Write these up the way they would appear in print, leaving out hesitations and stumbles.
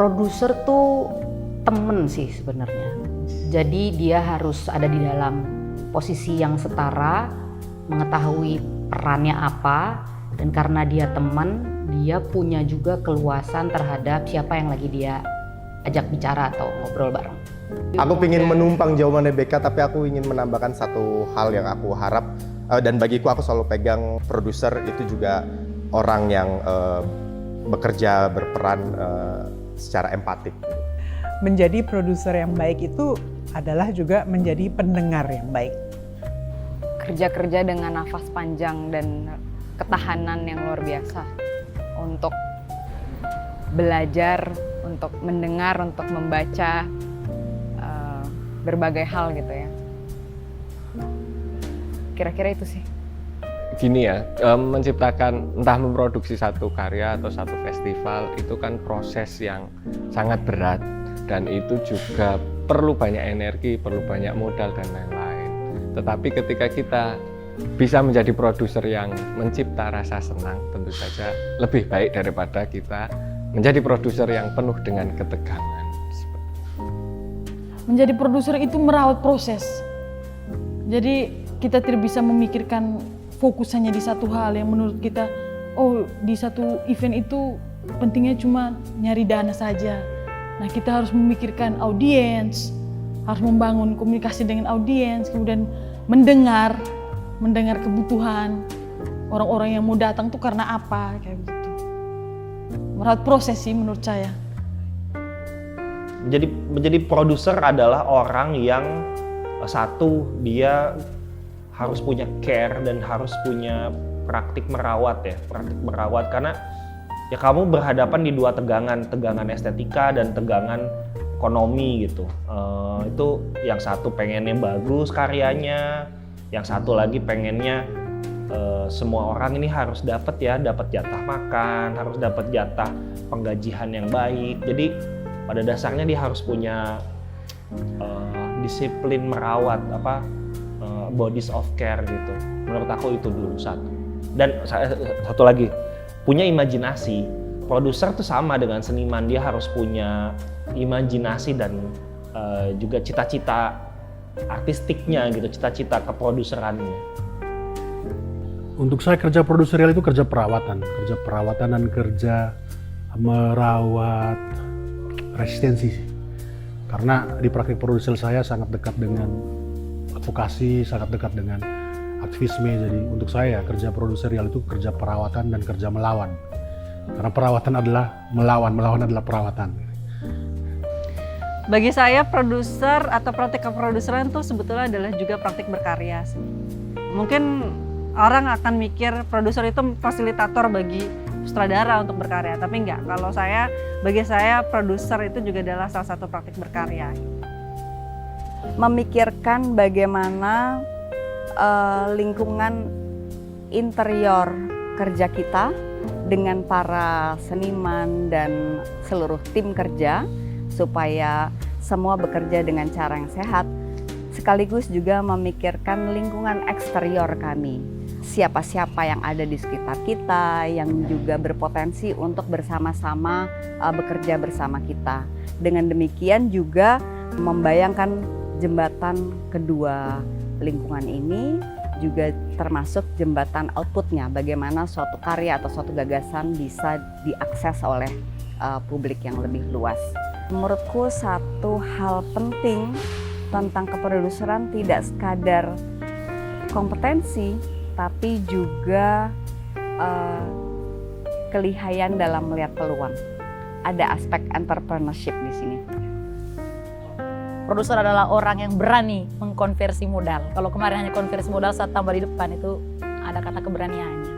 Produser tuh temen sih sebenarnya. Jadi dia harus ada di dalam posisi yang setara, mengetahui perannya apa, dan karena dia teman, dia punya juga keluasan terhadap siapa yang lagi dia ajak bicara atau ngobrol bareng. Aku ingin menumpang jawabannya Becca, tapi aku ingin menambahkan satu hal yang aku harap, dan bagiku aku selalu pegang produser itu juga orang yang bekerja berperan secara empatik. Menjadi produser yang baik itu adalah juga menjadi pendengar yang baik. Kerja-kerja dengan nafas panjang dan ketahanan yang luar biasa untuk belajar, untuk mendengar, untuk membaca berbagai hal gitu ya. Kira-kira itu sih. Gini ya, menciptakan entah memproduksi satu karya atau satu festival itu kan proses yang sangat berat, dan itu juga perlu banyak energi, perlu banyak modal dan lain-lain. Tetapi ketika kita bisa menjadi produser yang mencipta rasa senang, tentu saja lebih baik daripada kita menjadi produser yang penuh dengan ketegangan. Menjadi produser itu merawat proses. Jadi kita tidak bisa memikirkan fokus hanya di satu hal yang menurut kita, oh di satu event itu pentingnya cuma nyari dana saja. Nah kita harus memikirkan audiens, harus membangun komunikasi dengan audiens, kemudian mendengar kebutuhan orang-orang yang mau datang tuh karena apa, kayak begitu. Merawat proses sih menurut saya. Menjadi produser adalah orang yang satu, dia harus punya care dan harus punya praktik merawat karena ya kamu berhadapan di dua tegangan estetika dan tegangan ekonomi gitu. Itu yang satu pengennya bagus karyanya, yang satu lagi pengennya semua orang ini harus dapat jatah makan, harus dapat jatah penggajian yang baik. Jadi pada dasarnya dia harus punya disiplin merawat bodies of care gitu. Menurut aku itu dulu satu. Dan satu lagi, punya imajinasi. Produser tuh sama dengan seniman, dia harus punya imajinasi dan juga cita-cita artistiknya gitu, cita-cita keproduserannya. Untuk saya kerja produserial itu kerja perawatan dan kerja merawat resistensi. Karena di praktik produser saya sangat dekat dengan advokasi, sangat dekat dengan aktivisme. Jadi untuk saya kerja produserial itu kerja perawatan dan kerja melawan. Karena perawatan adalah melawan adalah perawatan. Bagi saya produser atau praktik keproduseran itu sebetulnya adalah juga praktik berkarya sih. Mungkin orang akan mikir produser itu fasilitator bagi sutradara untuk berkarya, tapi enggak. Bagi saya produser itu juga adalah salah satu praktik berkarya. Memikirkan bagaimana lingkungan interior kerja kita dengan para seniman dan seluruh tim kerja supaya semua bekerja dengan cara yang sehat, sekaligus juga memikirkan lingkungan eksterior kami. Siapa-siapa yang ada di sekitar kita yang juga berpotensi untuk bersama-sama bekerja bersama kita. Dengan demikian juga membayangkan jembatan kedua lingkungan ini juga termasuk jembatan outputnya, bagaimana suatu karya atau suatu gagasan bisa diakses oleh publik yang lebih luas. Menurutku satu hal penting tentang keproduseran tidak sekadar kompetensi, tapi juga kelihayan dalam melihat peluang. Ada aspek entrepreneurship di sini. Produser adalah orang yang berani mengkonversi modal. Kalau kemarin hanya konversi modal saat tambah di depan, itu ada kata keberaniannya.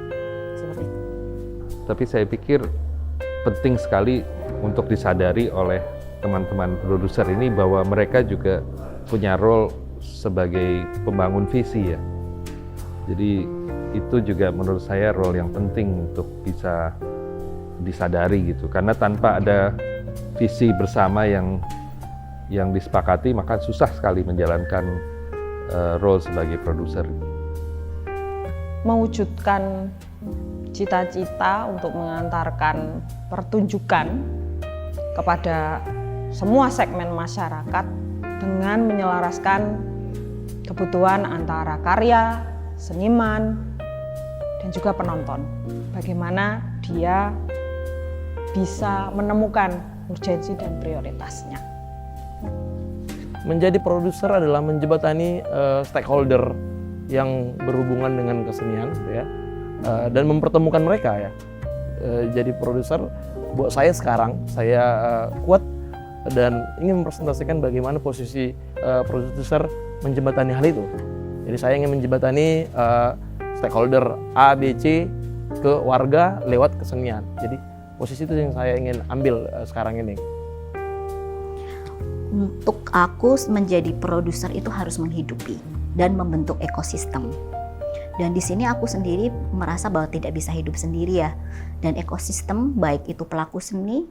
Seperti itu. Tapi saya pikir penting sekali untuk disadari oleh teman-teman produser ini bahwa mereka juga punya role sebagai pembangun visi ya. Jadi itu juga menurut saya role yang penting untuk bisa disadari gitu. Karena tanpa ada visi bersama yang disepakati, maka susah sekali menjalankan role sebagai produser. Mewujudkan cita-cita untuk mengantarkan pertunjukan kepada semua segmen masyarakat dengan menyelaraskan kebutuhan antara karya, seniman, dan juga penonton. Bagaimana dia bisa menemukan urgensi dan prioritasnya. Menjadi produser adalah menjembatani stakeholder yang berhubungan dengan kesenian, ya, dan mempertemukan mereka, ya. Jadi produser buat saya sekarang, saya kuat dan ingin mempresentasikan bagaimana posisi produser menjembatani hal itu. Jadi saya ingin menjembatani stakeholder A, B, C ke warga lewat kesenian. Jadi posisi itu yang saya ingin ambil sekarang ini. Untuk aku menjadi produser itu harus menghidupi dan membentuk ekosistem. Dan di sini aku sendiri merasa bahwa tidak bisa hidup sendiri ya. Dan ekosistem baik itu pelaku seni,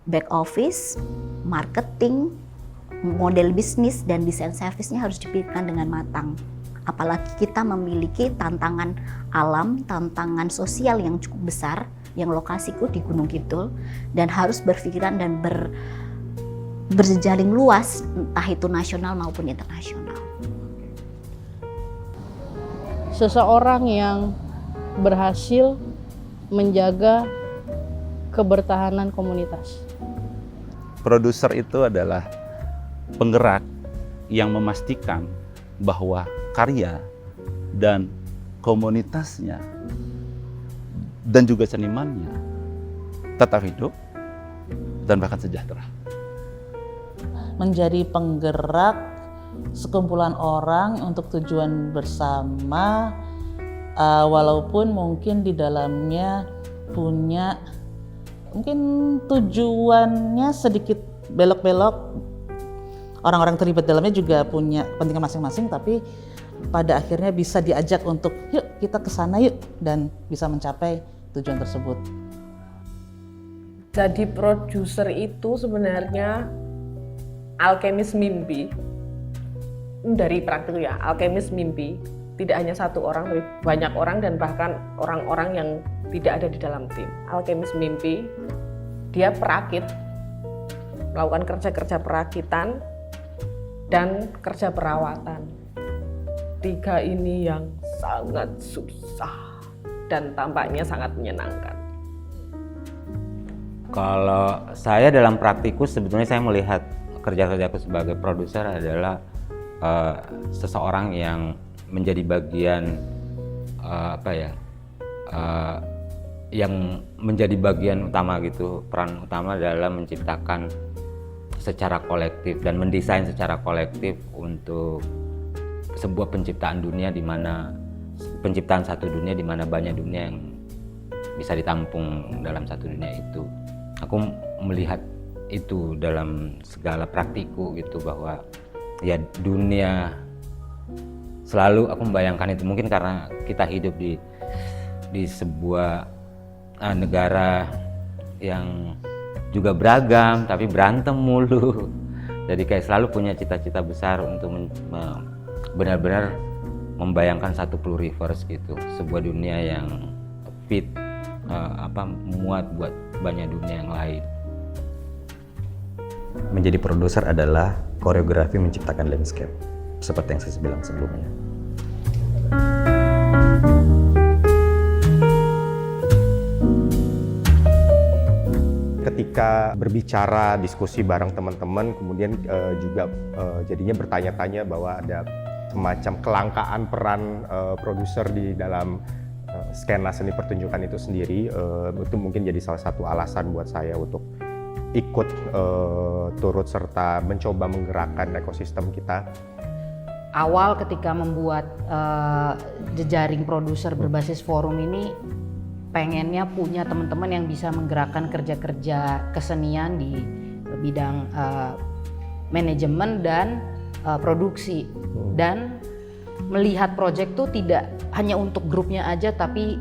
back office, marketing, model bisnis dan desain service-nya harus dipikirkan dengan matang. Apalagi kita memiliki tantangan alam, tantangan sosial yang cukup besar, yang lokasiku di Gunung Kidul, dan harus berpikiran dan berjejaring luas, entah itu nasional maupun internasional. Seseorang yang berhasil menjaga kebertahanan komunitas. Produser itu adalah penggerak yang memastikan bahwa karya dan komunitasnya dan juga senimannya tetap hidup dan bahkan sejahtera. Menjadi penggerak sekumpulan orang untuk tujuan bersama, walaupun mungkin di dalamnya punya mungkin tujuannya sedikit belok-belok, orang-orang terlibat dalamnya juga punya kepentingan masing-masing, tapi pada akhirnya bisa diajak untuk yuk kita ke sana yuk, dan bisa mencapai tujuan tersebut. Jadi produser itu sebenarnya alkemis mimpi. Dari praktik ya, alkemis mimpi. Tidak hanya satu orang, tapi banyak orang dan bahkan orang-orang yang tidak ada di dalam tim. Alkemis mimpi, dia perakit, melakukan kerja-kerja perakitan dan kerja perawatan. Tiga ini yang sangat susah dan tampaknya sangat menyenangkan. Kalau saya dalam praktikus, sebetulnya saya melihat kerja-kerjaku sebagai produser adalah seseorang yang menjadi bagian yang menjadi bagian utama gitu, peran utama dalam menciptakan secara kolektif dan mendesain secara kolektif untuk sebuah penciptaan dunia, di mana penciptaan satu dunia di mana banyak dunia yang bisa ditampung dalam satu dunia itu. Aku melihat itu dalam segala praktiku gitu, bahwa ya dunia selalu aku membayangkan itu, mungkin karena kita hidup di sebuah negara yang juga beragam tapi berantem mulu. Jadi kayak selalu punya cita-cita besar untuk benar-benar membayangkan satu pluriverse gitu, sebuah dunia yang fit, muat buat banyak dunia yang lain. Menjadi produser adalah koreografi menciptakan landscape, seperti yang saya bilang sebelumnya. Ketika berbicara, diskusi bareng teman-teman, kemudian juga jadinya bertanya-tanya bahwa ada semacam kelangkaan peran produser di dalam skena seni pertunjukan itu sendiri. Itu mungkin jadi salah satu alasan buat saya untuk ikut turut serta mencoba menggerakkan ekosistem kita. Awal ketika membuat jejaring produser berbasis forum ini, pengennya punya teman-teman yang bisa menggerakkan kerja-kerja kesenian di bidang manajemen dan produksi, dan melihat proyek tuh tidak hanya untuk grupnya aja, tapi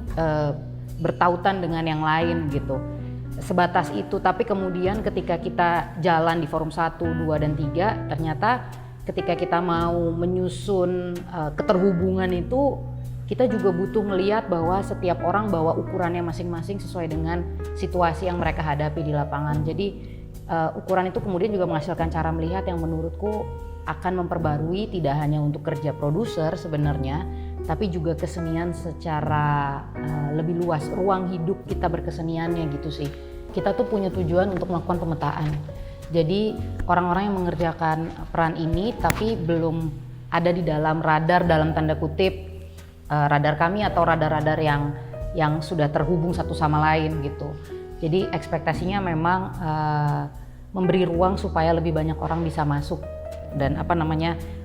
bertautan dengan yang lain gitu. Sebatas itu, tapi kemudian ketika kita jalan di forum 1, 2, dan 3, ternyata ketika kita mau menyusun keterhubungan itu, kita juga butuh melihat bahwa setiap orang bawa ukurannya masing-masing sesuai dengan situasi yang mereka hadapi di lapangan. Jadi ukuran itu kemudian juga menghasilkan cara melihat yang menurutku akan memperbarui tidak hanya untuk kerja produser sebenarnya, tapi juga kesenian secara lebih luas, ruang hidup kita berkeseniannya gitu sih. Kita tuh punya tujuan untuk melakukan pemetaan. Jadi orang-orang yang mengerjakan peran ini tapi belum ada di dalam radar dalam tanda kutip radar kami atau radar-radar yang sudah terhubung satu sama lain gitu. Jadi ekspektasinya memang memberi ruang supaya lebih banyak orang bisa masuk dan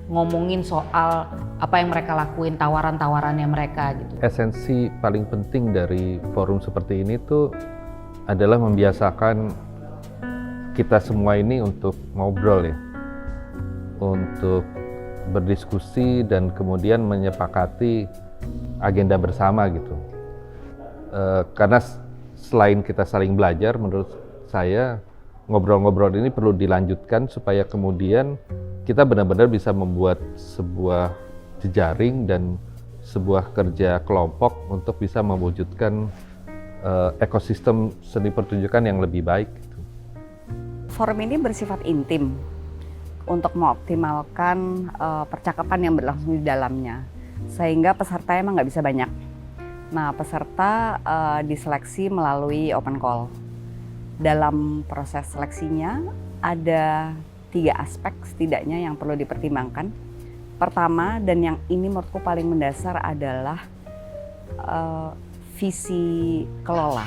ngomongin soal apa yang mereka lakuin, tawaran-tawarannya mereka gitu. Esensi paling penting dari forum seperti ini tuh adalah membiasakan kita semua ini untuk ngobrol ya, untuk berdiskusi dan kemudian menyepakati agenda bersama gitu. Karena selain kita saling belajar, menurut saya ngobrol-ngobrol ini perlu dilanjutkan supaya kemudian kita benar-benar bisa membuat sebuah jejaring dan sebuah kerja kelompok untuk bisa mewujudkan ekosistem seni pertunjukan yang lebih baik. Forum ini bersifat intim untuk mengoptimalkan percakapan yang berlangsung di dalamnya, sehingga peserta emang nggak bisa banyak. Nah, peserta diseleksi melalui open call. Dalam proses seleksinya ada 3 aspek setidaknya yang perlu dipertimbangkan. Pertama, dan yang ini menurutku paling mendasar adalah visi kelola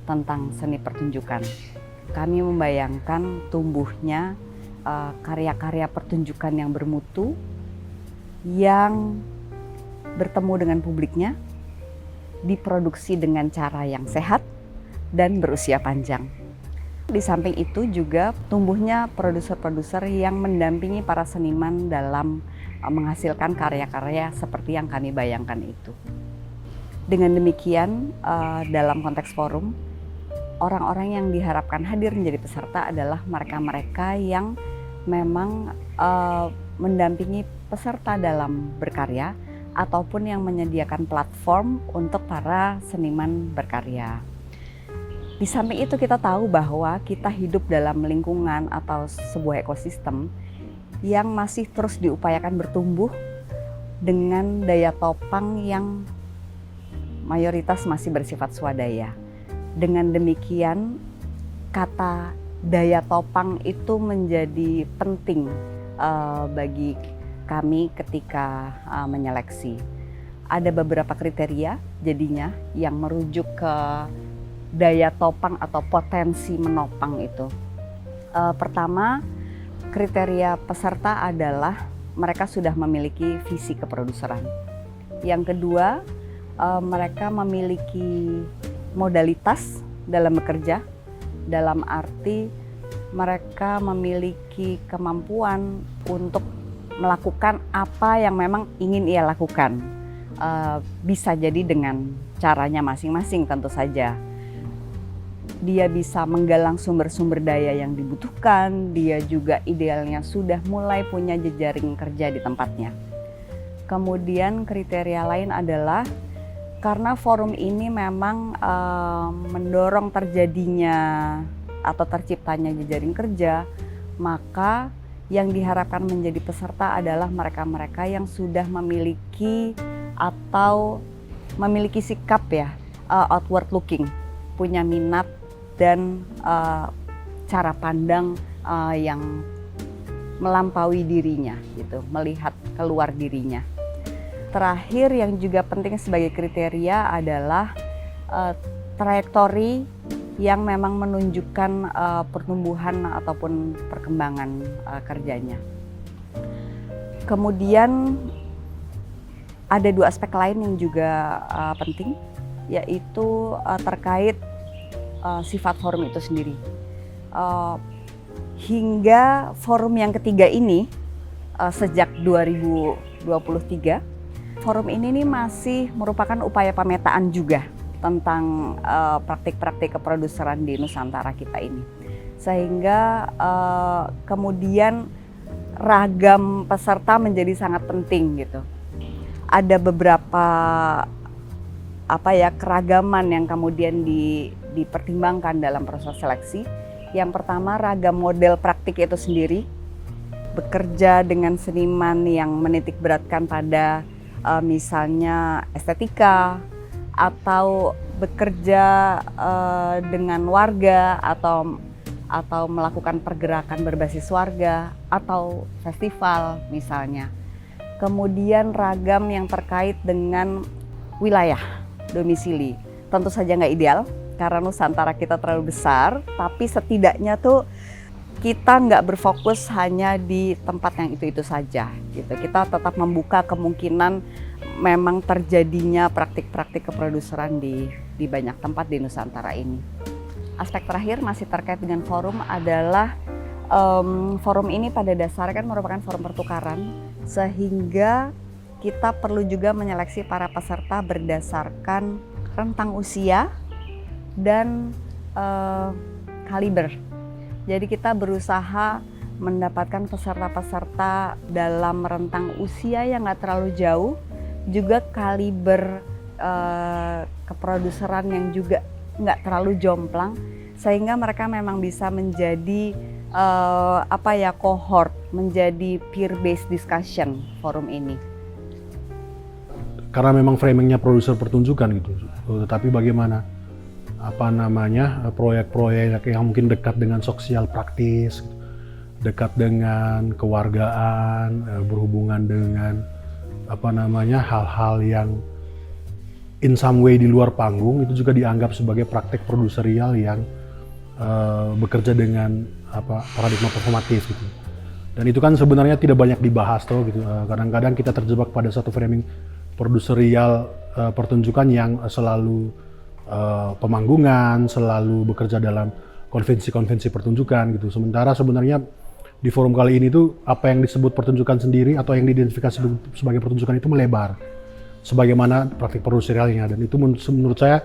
tentang seni pertunjukan. Kami membayangkan tumbuhnya karya-karya pertunjukan yang bermutu, yang bertemu dengan publiknya, diproduksi dengan cara yang sehat dan berusia panjang. Di samping itu juga tumbuhnya produser-produser yang mendampingi para seniman dalam menghasilkan karya-karya seperti yang kami bayangkan itu. Dengan demikian, dalam konteks forum, orang-orang yang diharapkan hadir menjadi peserta adalah mereka-mereka yang memang mendampingi peserta dalam berkarya ataupun yang menyediakan platform untuk para seniman berkarya. Di samping itu kita tahu bahwa kita hidup dalam lingkungan atau sebuah ekosistem yang masih terus diupayakan bertumbuh dengan daya topang yang mayoritas masih bersifat swadaya. Dengan demikian, kata daya topang itu menjadi penting bagi kami ketika menyeleksi. Ada beberapa kriteria jadinya yang merujuk ke daya topang atau potensi menopang itu. Pertama, kriteria peserta adalah mereka sudah memiliki visi keproduseran. Yang kedua, mereka memiliki modalitas dalam bekerja, dalam arti mereka memiliki kemampuan untuk melakukan apa yang memang ingin ia lakukan. Bisa jadi dengan caranya masing-masing tentu saja. Dia bisa menggalang sumber-sumber daya yang dibutuhkan, dia juga idealnya sudah mulai punya jejaring kerja di tempatnya. Kemudian kriteria lain adalah karena forum ini memang mendorong terjadinya atau terciptanya jejaring kerja, maka yang diharapkan menjadi peserta adalah mereka-mereka yang sudah memiliki atau memiliki sikap outward looking, punya minat dan cara pandang yang melampaui dirinya, gitu, melihat keluar dirinya. Terakhir yang juga penting sebagai kriteria adalah trajektori yang memang menunjukkan pertumbuhan ataupun perkembangan kerjanya. Kemudian ada 2 aspek lain yang juga penting, yaitu terkait sifat forum itu sendiri. Hingga forum yang ketiga ini, sejak 2023, forum ini masih merupakan upaya pemetaan juga tentang praktik-praktik keproduseran di Nusantara kita ini. Sehingga kemudian ragam peserta menjadi sangat penting gitu. Ada beberapa keragaman yang kemudian dipertimbangkan dalam proses seleksi. Yang pertama, ragam model praktik itu sendiri, bekerja dengan seniman yang menitik beratkan pada misalnya estetika, atau bekerja dengan warga, atau melakukan pergerakan berbasis warga, atau festival misalnya. Kemudian ragam yang terkait dengan wilayah domisili. Tentu saja nggak ideal, karena Nusantara kita terlalu besar, tapi setidaknya tuh kita nggak berfokus hanya di tempat yang itu-itu saja gitu. Kita tetap membuka kemungkinan memang terjadinya praktik-praktik keproduseran di banyak tempat di Nusantara ini. Aspek terakhir masih terkait dengan forum adalah forum ini pada dasarnya kan merupakan forum pertukaran, sehingga kita perlu juga menyeleksi para peserta berdasarkan rentang usia dan kaliber. Jadi kita berusaha mendapatkan peserta-peserta dalam rentang usia yang nggak terlalu jauh, juga kaliber keproduseran yang juga nggak terlalu jomplang, sehingga mereka memang bisa menjadi cohort, menjadi peer-based discussion forum ini. Karena memang framingnya produser pertunjukan gitu, tetapi bagaimana proyek-proyek yang mungkin dekat dengan sosial praktis, dekat dengan kewargaan, berhubungan dengan hal-hal yang in some way di luar panggung, itu juga dianggap sebagai praktek produserial yang bekerja dengan paradigma performatif gitu. Dan itu kan sebenarnya tidak banyak dibahas tuh gitu. Kadang-kadang kita terjebak pada satu framing produserial pertunjukan yang selalu pemanggungan, selalu bekerja dalam konvensi-konvensi pertunjukan gitu. Sementara sebenarnya di forum kali ini tuh apa yang disebut pertunjukan sendiri atau yang diidentifikasi sebagai pertunjukan itu melebar sebagaimana praktik produserialnya, dan itu menurut saya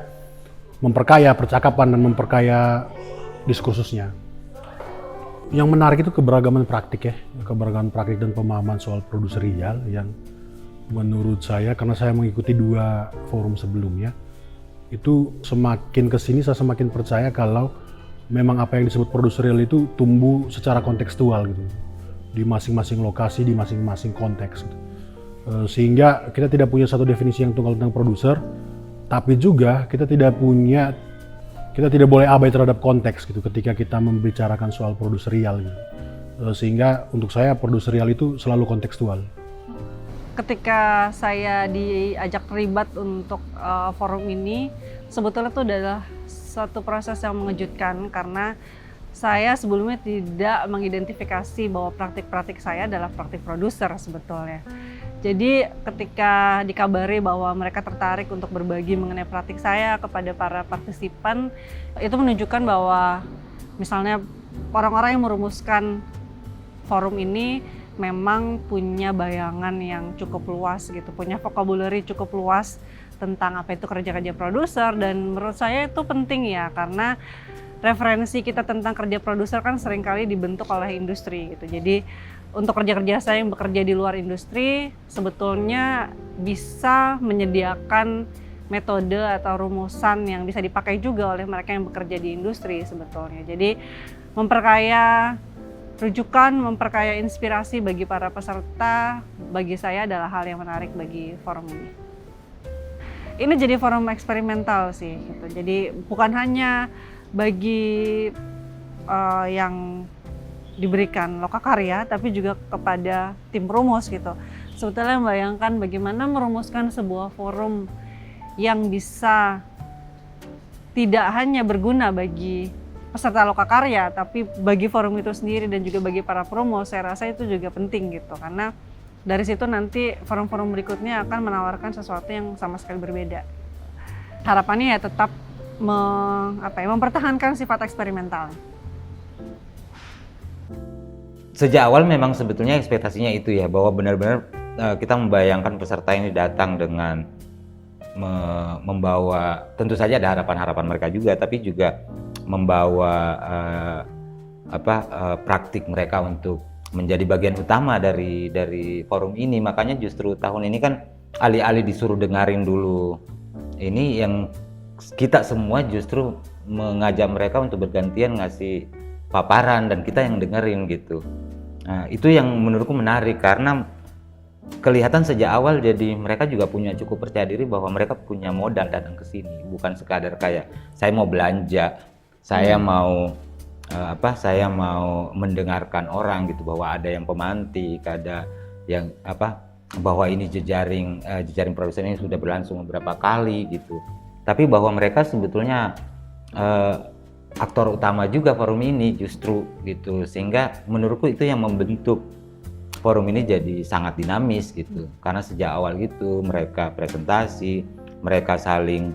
memperkaya percakapan dan memperkaya diskursusnya. Yang menarik itu keberagaman praktik keberagaman praktik dan pemahaman soal produserial yang menurut saya, karena saya mengikuti 2 forum sebelumnya, itu semakin kesini saya semakin percaya kalau memang apa yang disebut produserial itu tumbuh secara kontekstual gitu, di masing-masing lokasi, di masing-masing konteks gitu. Sehingga kita tidak punya satu definisi yang tunggal tentang produser, tapi juga kita tidak boleh abai terhadap konteks gitu ketika kita membicarakan soal produserial gitu. Sehingga untuk saya produserial itu selalu kontekstual. Ketika saya diajak terlibat untuk forum ini, sebetulnya itu adalah satu proses yang mengejutkan, karena saya sebelumnya tidak mengidentifikasi bahwa praktik-praktik saya adalah praktik produser sebetulnya. Jadi ketika dikabari bahwa mereka tertarik untuk berbagi mengenai praktik saya kepada para partisipan, itu menunjukkan bahwa misalnya orang-orang yang merumuskan forum ini memang punya bayangan yang cukup luas gitu, punya vocabulary cukup luas tentang apa itu kerja-kerja produser, dan menurut saya itu penting ya, karena referensi kita tentang kerja produser kan seringkali dibentuk oleh industri gitu. Jadi untuk kerja-kerja saya yang bekerja di luar industri sebetulnya bisa menyediakan metode atau rumusan yang bisa dipakai juga oleh mereka yang bekerja di industri sebetulnya. Jadi memperkaya rujukan, memperkaya inspirasi bagi para peserta, bagi saya adalah hal yang menarik bagi forum ini. Ini jadi forum eksperimental sih, gitu. Jadi bukan hanya bagi yang diberikan lokakarya, tapi juga kepada tim rumus gitu. Sebetulnya membayangkan bagaimana merumuskan sebuah forum yang bisa tidak hanya berguna bagi peserta lokakarya, tapi bagi forum itu sendiri dan juga bagi para promo, saya rasa itu juga penting gitu, karena dari situ nanti forum-forum berikutnya akan menawarkan sesuatu yang sama sekali berbeda. Harapannya ya tetap mempertahankan sifat eksperimental. Sejak awal memang sebetulnya ekspektasinya itu ya, bahwa benar-benar kita membayangkan peserta ini datang dengan membawa, tentu saja ada harapan-harapan mereka juga, tapi juga membawa praktik mereka untuk menjadi bagian utama dari forum ini. Makanya justru tahun ini kan alih-alih disuruh dengerin dulu, ini yang kita semua justru mengajak mereka untuk bergantian ngasih paparan dan kita yang dengerin gitu. Nah, itu yang menurutku menarik karena kelihatan sejak awal jadi mereka juga punya cukup percaya diri bahwa mereka punya modal datang ke sini, bukan sekadar kayak saya mau belanja, saya mau saya mau mendengarkan orang gitu bahwa ada yang pemantik, ada yang bahwa ini jejaring produser ini sudah berlangsung beberapa kali gitu. Tapi bahwa mereka sebetulnya aktor utama juga forum ini justru gitu, sehingga menurutku itu yang membentuk forum ini jadi sangat dinamis gitu, karena sejak awal gitu mereka presentasi, mereka saling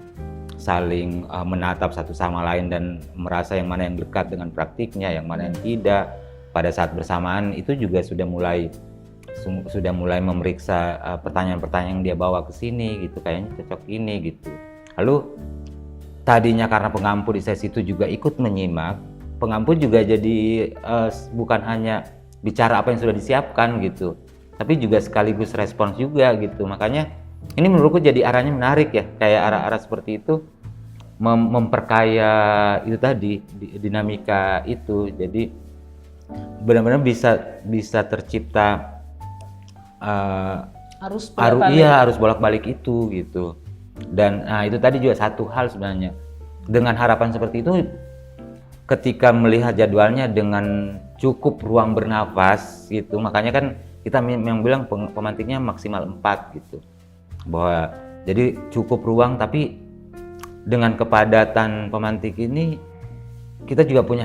menatap satu sama lain dan merasa yang mana yang dekat dengan praktiknya, yang mana yang tidak. Pada saat bersamaan itu juga sudah mulai memeriksa pertanyaan-pertanyaan yang dia bawa ke sini gitu, kayaknya cocok ini gitu. Lalu tadinya karena pengampu di sesi itu juga ikut menyimak, pengampu juga jadi bukan hanya bicara apa yang sudah disiapkan gitu, tapi juga sekaligus respons juga gitu. Makanya ini menurutku jadi arahnya menarik ya, kayak arah-arah seperti itu memperkaya itu tadi dinamika itu. Jadi benar-benar bisa tercipta harus bolak-balik itu gitu. Dan itu tadi juga satu hal sebenarnya, dengan harapan seperti itu ketika melihat jadwalnya dengan cukup ruang bernafas gitu, makanya kan kita memang bilang pemantiknya maksimal 4 gitu, bahwa jadi cukup ruang, tapi dengan kepadatan pemantik ini kita juga punya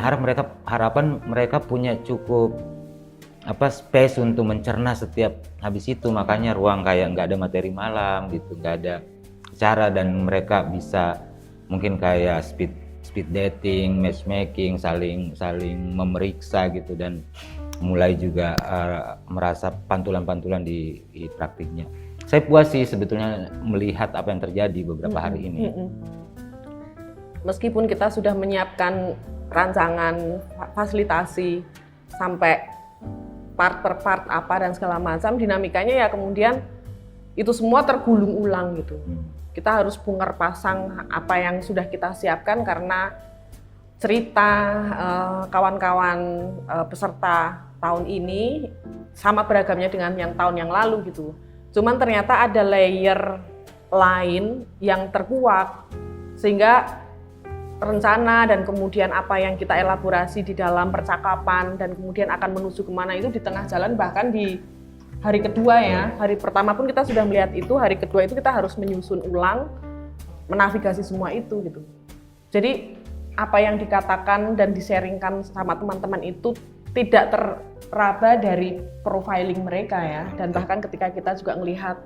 harapan mereka punya cukup space untuk mencerna setiap habis itu. Makanya ruang kayak nggak ada materi malam gitu, nggak ada cara, dan mereka bisa mungkin kayak speed dating, matchmaking, saling memeriksa gitu, dan mulai juga merasa pantulan-pantulan di praktiknya. Saya puas sih sebetulnya melihat apa yang terjadi beberapa hari ini. Meskipun kita sudah menyiapkan rancangan fasilitasi sampai part per part apa dan segala macam, dinamikanya ya kemudian itu semua tergulung ulang gitu. Kita harus bongkar pasang apa yang sudah kita siapkan karena cerita kawan-kawan peserta tahun ini sama beragamnya dengan yang tahun yang lalu gitu. Cuman ternyata ada layer lain yang terkuak, sehingga rencana dan kemudian apa yang kita elaborasi di dalam percakapan dan kemudian akan menuju kemana itu di tengah jalan, bahkan di hari kedua ya, hari pertama pun kita sudah melihat itu, hari kedua itu kita harus menyusun ulang, menavigasi semua itu gitu. Jadi apa yang dikatakan dan di-sharingkan sama teman-teman itu tidak teraba dari profiling mereka ya, dan bahkan ketika kita juga melihat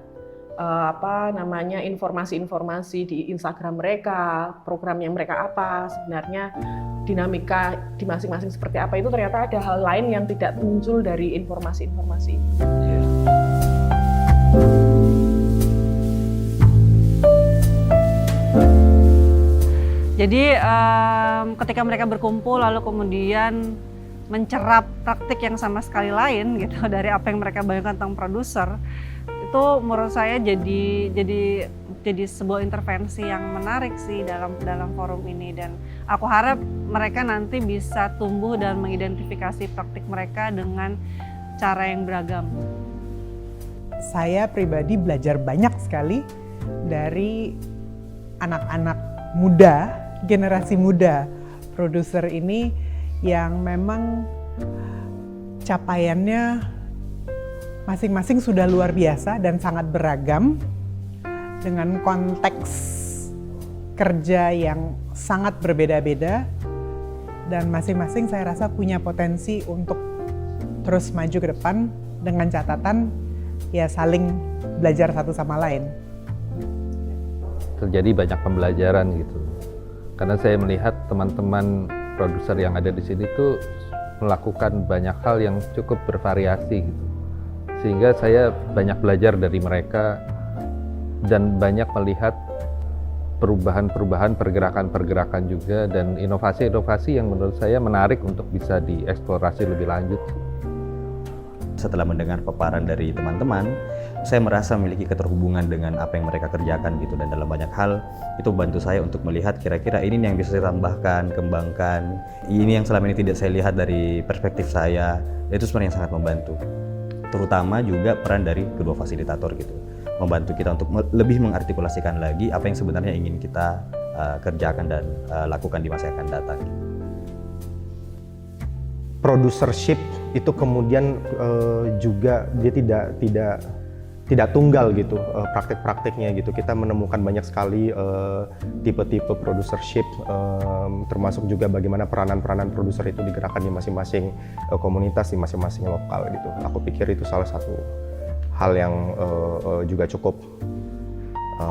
informasi-informasi di Instagram mereka, program yang mereka apa, sebenarnya dinamika di masing-masing seperti apa, itu ternyata ada hal lain yang tidak muncul dari informasi-informasi itu. Jadi ketika mereka berkumpul lalu kemudian mencerap praktik yang sama sekali lain gitu dari apa yang mereka bayangkan tentang produser, itu menurut saya jadi sebuah intervensi yang menarik sih dalam forum ini, dan aku harap mereka nanti bisa tumbuh dan mengidentifikasi praktik mereka dengan cara yang beragam. Saya pribadi belajar banyak sekali dari anak-anak muda, generasi muda produser ini yang memang capaiannya masing-masing sudah luar biasa dan sangat beragam, dengan konteks kerja yang sangat berbeda-beda, dan masing-masing saya rasa punya potensi untuk terus maju ke depan dengan catatan ya saling belajar satu sama lain. Terjadi banyak pembelajaran gitu, karena saya melihat teman-teman produser yang ada di sini tuh melakukan banyak hal yang cukup bervariasi gitu. Sehingga saya banyak belajar dari mereka dan banyak melihat perubahan-perubahan, pergerakan-pergerakan juga, dan inovasi-inovasi yang menurut saya menarik untuk bisa dieksplorasi lebih lanjut. setelah mendengar paparan dari teman-teman, saya merasa memiliki keterhubungan dengan apa yang mereka kerjakan gitu, dan dalam banyak hal itu bantu saya untuk melihat kira-kira ini yang bisa saya tambahkan, kembangkan, ini yang selama ini tidak saya lihat dari perspektif saya. Itu sebenarnya sangat membantu, terutama juga peran dari kedua fasilitator gitu, membantu kita untuk lebih mengartikulasikan lagi apa yang sebenarnya ingin kita kerjakan dan lakukan di masa yang akan datang. Producership itu kemudian juga dia tidak tunggal gitu praktik-praktiknya gitu. Kita menemukan banyak sekali tipe-tipe producership, termasuk juga bagaimana peranan-peranan produser itu digerakkan di masing-masing komunitas, di masing-masing lokal gitu. Aku pikir itu salah satu hal yang juga cukup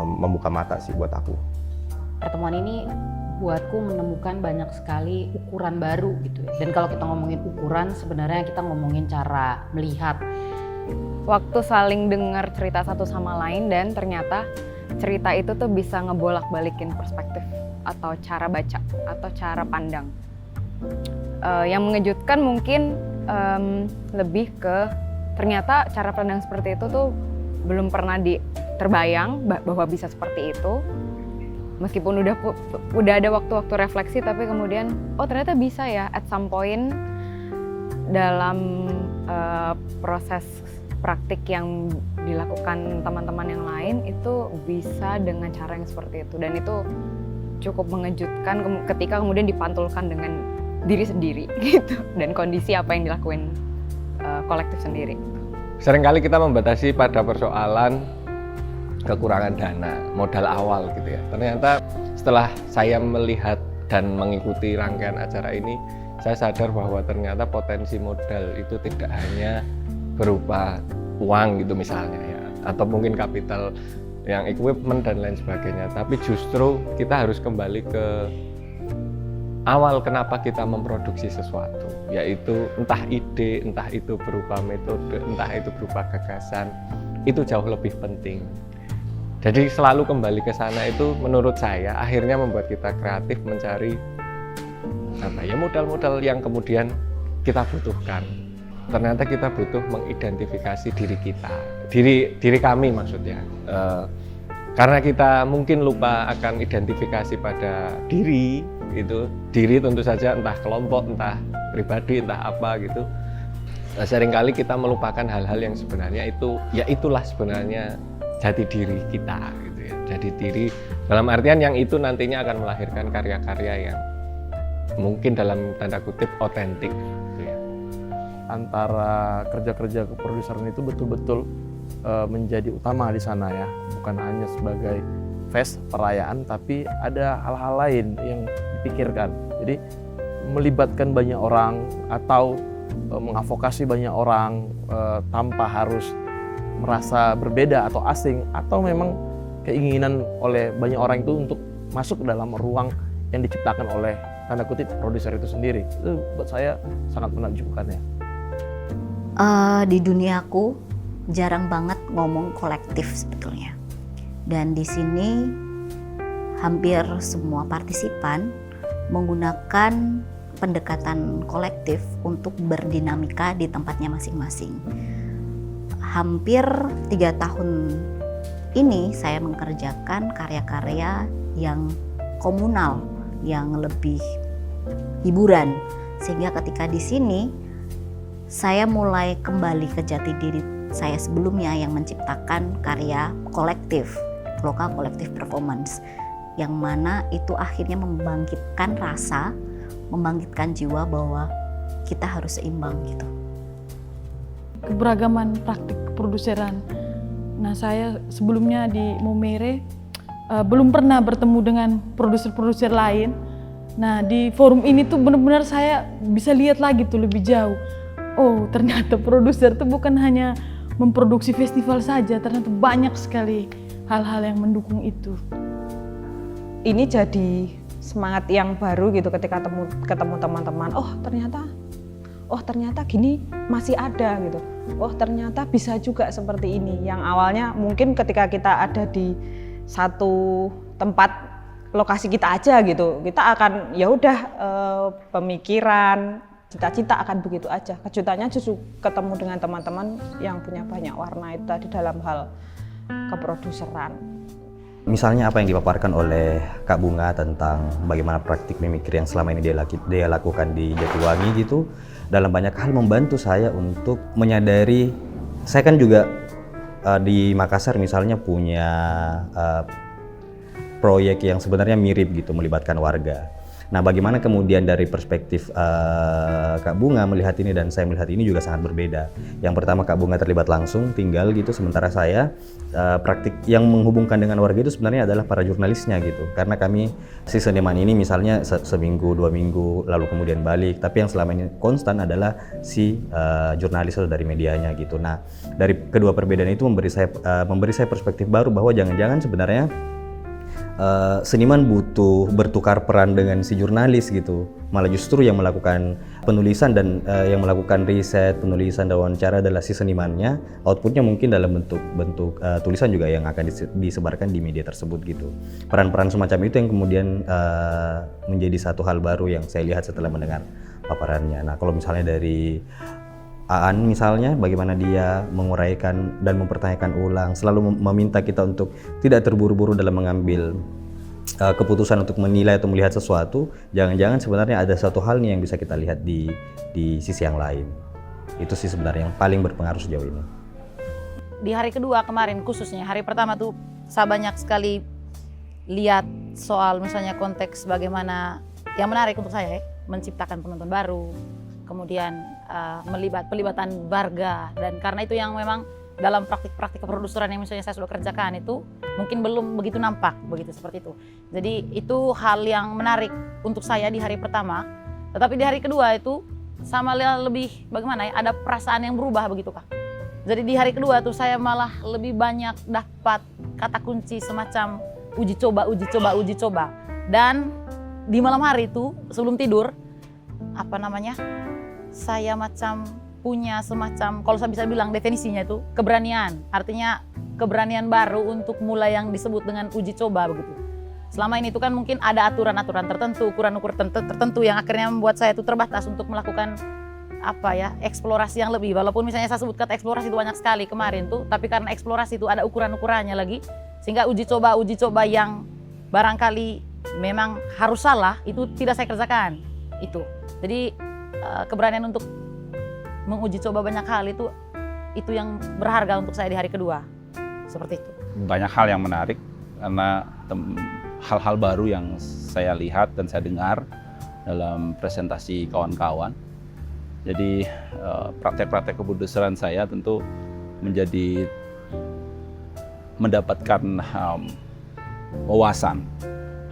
membuka mata sih buat aku. Pertemuan ini buatku menemukan banyak sekali ukuran baru gitu ya. Dan kalau kita ngomongin ukuran, sebenarnya kita ngomongin cara melihat. Waktu saling dengar cerita satu sama lain dan ternyata cerita itu tuh bisa ngebolak-balikin perspektif atau cara baca atau cara pandang. Yang mengejutkan mungkin lebih ke ternyata cara pandang seperti itu tuh belum pernah terbayang bahwa bisa seperti itu. Meskipun udah ada waktu-waktu refleksi, tapi kemudian oh ternyata bisa ya at some point dalam proses praktik yang dilakukan teman-teman yang lain itu bisa dengan cara yang seperti itu, dan itu cukup mengejutkan ketika kemudian dipantulkan dengan diri sendiri gitu dan kondisi apa yang dilakuin kolektif sendiri. Seringkali kita membatasi pada persoalan kekurangan dana, modal awal gitu ya. Ternyata setelah saya melihat dan mengikuti rangkaian acara ini, saya sadar bahwa ternyata potensi modal itu tidak hanya berupa uang gitu misalnya ya, atau mungkin kapital yang equipment dan lain sebagainya, tapi justru kita harus kembali ke awal kenapa kita memproduksi sesuatu, yaitu entah ide, entah itu berupa metode, entah itu berupa gagasan, itu jauh lebih penting. Jadi selalu kembali ke sana itu menurut saya akhirnya membuat kita kreatif mencari modal-modal yang kemudian kita butuhkan. Ternyata kita butuh mengidentifikasi diri kita, diri kami maksudnya. Karena kita mungkin lupa akan identifikasi pada diri, itu diri tentu saja entah kelompok, entah pribadi, entah apa gitu. Seringkali kita melupakan hal-hal yang sebenarnya itulah sebenarnya jati diri kita gitu ya. Jati diri dalam artian yang itu nantinya akan melahirkan karya-karya yang mungkin dalam tanda kutip otentik gitu ya. Antara kerja-kerja keproduseran itu betul-betul menjadi utama di sana ya, bukan hanya sebagai fest perayaan, tapi ada hal-hal lain yang dipikirkan. Jadi melibatkan banyak orang atau mengadvokasi banyak orang tanpa harus merasa berbeda atau asing, atau memang keinginan oleh banyak orang itu untuk masuk ke dalam ruang yang diciptakan oleh tanda kutip produser itu sendiri. Itu buat saya sangat menakjubkan ya. Di duniaku jarang banget ngomong kolektif sebetulnya, dan di sini hampir semua partisipan menggunakan pendekatan kolektif untuk berdinamika di tempatnya masing-masing. Hampir 3 tahun ini saya mengerjakan karya-karya yang komunal, yang lebih hiburan, sehingga ketika di sini saya mulai kembali ke jati diri saya sebelumnya yang menciptakan karya kolektif, lokal kolektif performance, yang mana itu akhirnya membangkitkan rasa, membangkitkan jiwa bahwa kita harus seimbang gitu. Keberagaman praktik keproduseran. Nah, saya sebelumnya di Momere belum pernah bertemu dengan produser-produser lain. Nah, di forum ini tuh benar-benar saya bisa lihat lagi tuh lebih jauh. Oh, ternyata produser tuh bukan hanya memproduksi festival saja, ternyata banyak sekali hal-hal yang mendukung itu. Ini jadi semangat yang baru gitu ketika ketemu teman-teman. Oh ternyata gini masih ada gitu. Oh ternyata bisa juga seperti ini. Yang awalnya mungkin ketika kita ada di satu tempat lokasi kita aja gitu, kita akan ya udah pemikiran cita-cita akan begitu aja. Kejutannya justru ketemu dengan teman-teman yang punya banyak warna itu tadi dalam hal keproduseran. Misalnya apa yang dipaparkan oleh Kak Bunga tentang bagaimana praktik mimikri yang selama ini dia lakukan di Jatiwangi gitu, dalam banyak hal membantu saya untuk menyadari, saya kan juga di Makassar misalnya punya proyek yang sebenarnya mirip gitu, melibatkan warga. Nah, bagaimana kemudian dari perspektif Kak Bunga melihat ini dan saya melihat ini juga sangat berbeda. Yang pertama, Kak Bunga terlibat langsung, tinggal gitu, sementara saya praktik yang menghubungkan dengan warga itu sebenarnya adalah para jurnalisnya gitu. Karena kami si seniman ini misalnya seminggu, 2 minggu, lalu kemudian balik. Tapi yang selama ini konstan adalah si jurnalis atau dari medianya gitu. Nah, dari kedua perbedaan itu memberi saya perspektif baru bahwa jangan-jangan sebenarnya seniman butuh bertukar peran dengan si jurnalis gitu, malah justru yang melakukan penulisan dan yang melakukan riset, penulisan dan wawancara adalah si senimannya, outputnya mungkin dalam bentuk tulisan juga yang akan disebarkan di media tersebut gitu. Peran-peran semacam itu yang kemudian menjadi satu hal baru yang saya lihat setelah mendengar paparannya. Nah, kalau misalnya dari Aan misalnya, bagaimana dia menguraikan dan mempertanyakan ulang, selalu meminta kita untuk tidak terburu-buru dalam mengambil keputusan untuk menilai atau melihat sesuatu. Jangan-jangan sebenarnya ada satu hal nih yang bisa kita lihat di sisi yang lain. Itu sih sebenarnya yang paling berpengaruh sejauh ini. Di hari kedua kemarin khususnya, hari pertama tuh saya banyak sekali lihat soal misalnya konteks bagaimana yang menarik untuk saya menciptakan penonton baru, kemudian pelibatan warga, dan karena itu yang memang dalam praktik-praktik keproduseran yang misalnya saya sudah kerjakan itu mungkin belum begitu nampak begitu seperti itu. Jadi itu hal yang menarik untuk saya di hari pertama, tetapi di hari kedua itu sama lebih bagaimana ya, ada perasaan yang berubah begitu Kak. Jadi di hari kedua tuh saya malah lebih banyak dapat kata kunci semacam uji coba. Dan di malam hari itu sebelum tidur saya macam punya semacam, kalau saya bisa bilang definisinya itu keberanian. Artinya keberanian baru untuk mulai yang disebut dengan uji coba begitu. Selama ini itu kan mungkin ada aturan-aturan tertentu, ukuran-ukuran tertentu yang akhirnya membuat saya itu terbatas untuk melakukan eksplorasi yang lebih. Walaupun misalnya saya sebut kata eksplorasi itu banyak sekali kemarin tuh, tapi karena eksplorasi itu ada ukuran-ukurannya lagi, sehingga uji coba yang barangkali memang harus salah itu tidak saya kerjakan itu. Jadi keberanian untuk menguji coba banyak hal itu yang berharga untuk saya di hari kedua, seperti itu. Banyak hal yang menarik karena hal-hal baru yang saya lihat dan saya dengar dalam presentasi kawan-kawan. Jadi praktek-praktek keproduseran saya tentu mendapatkan wawasan,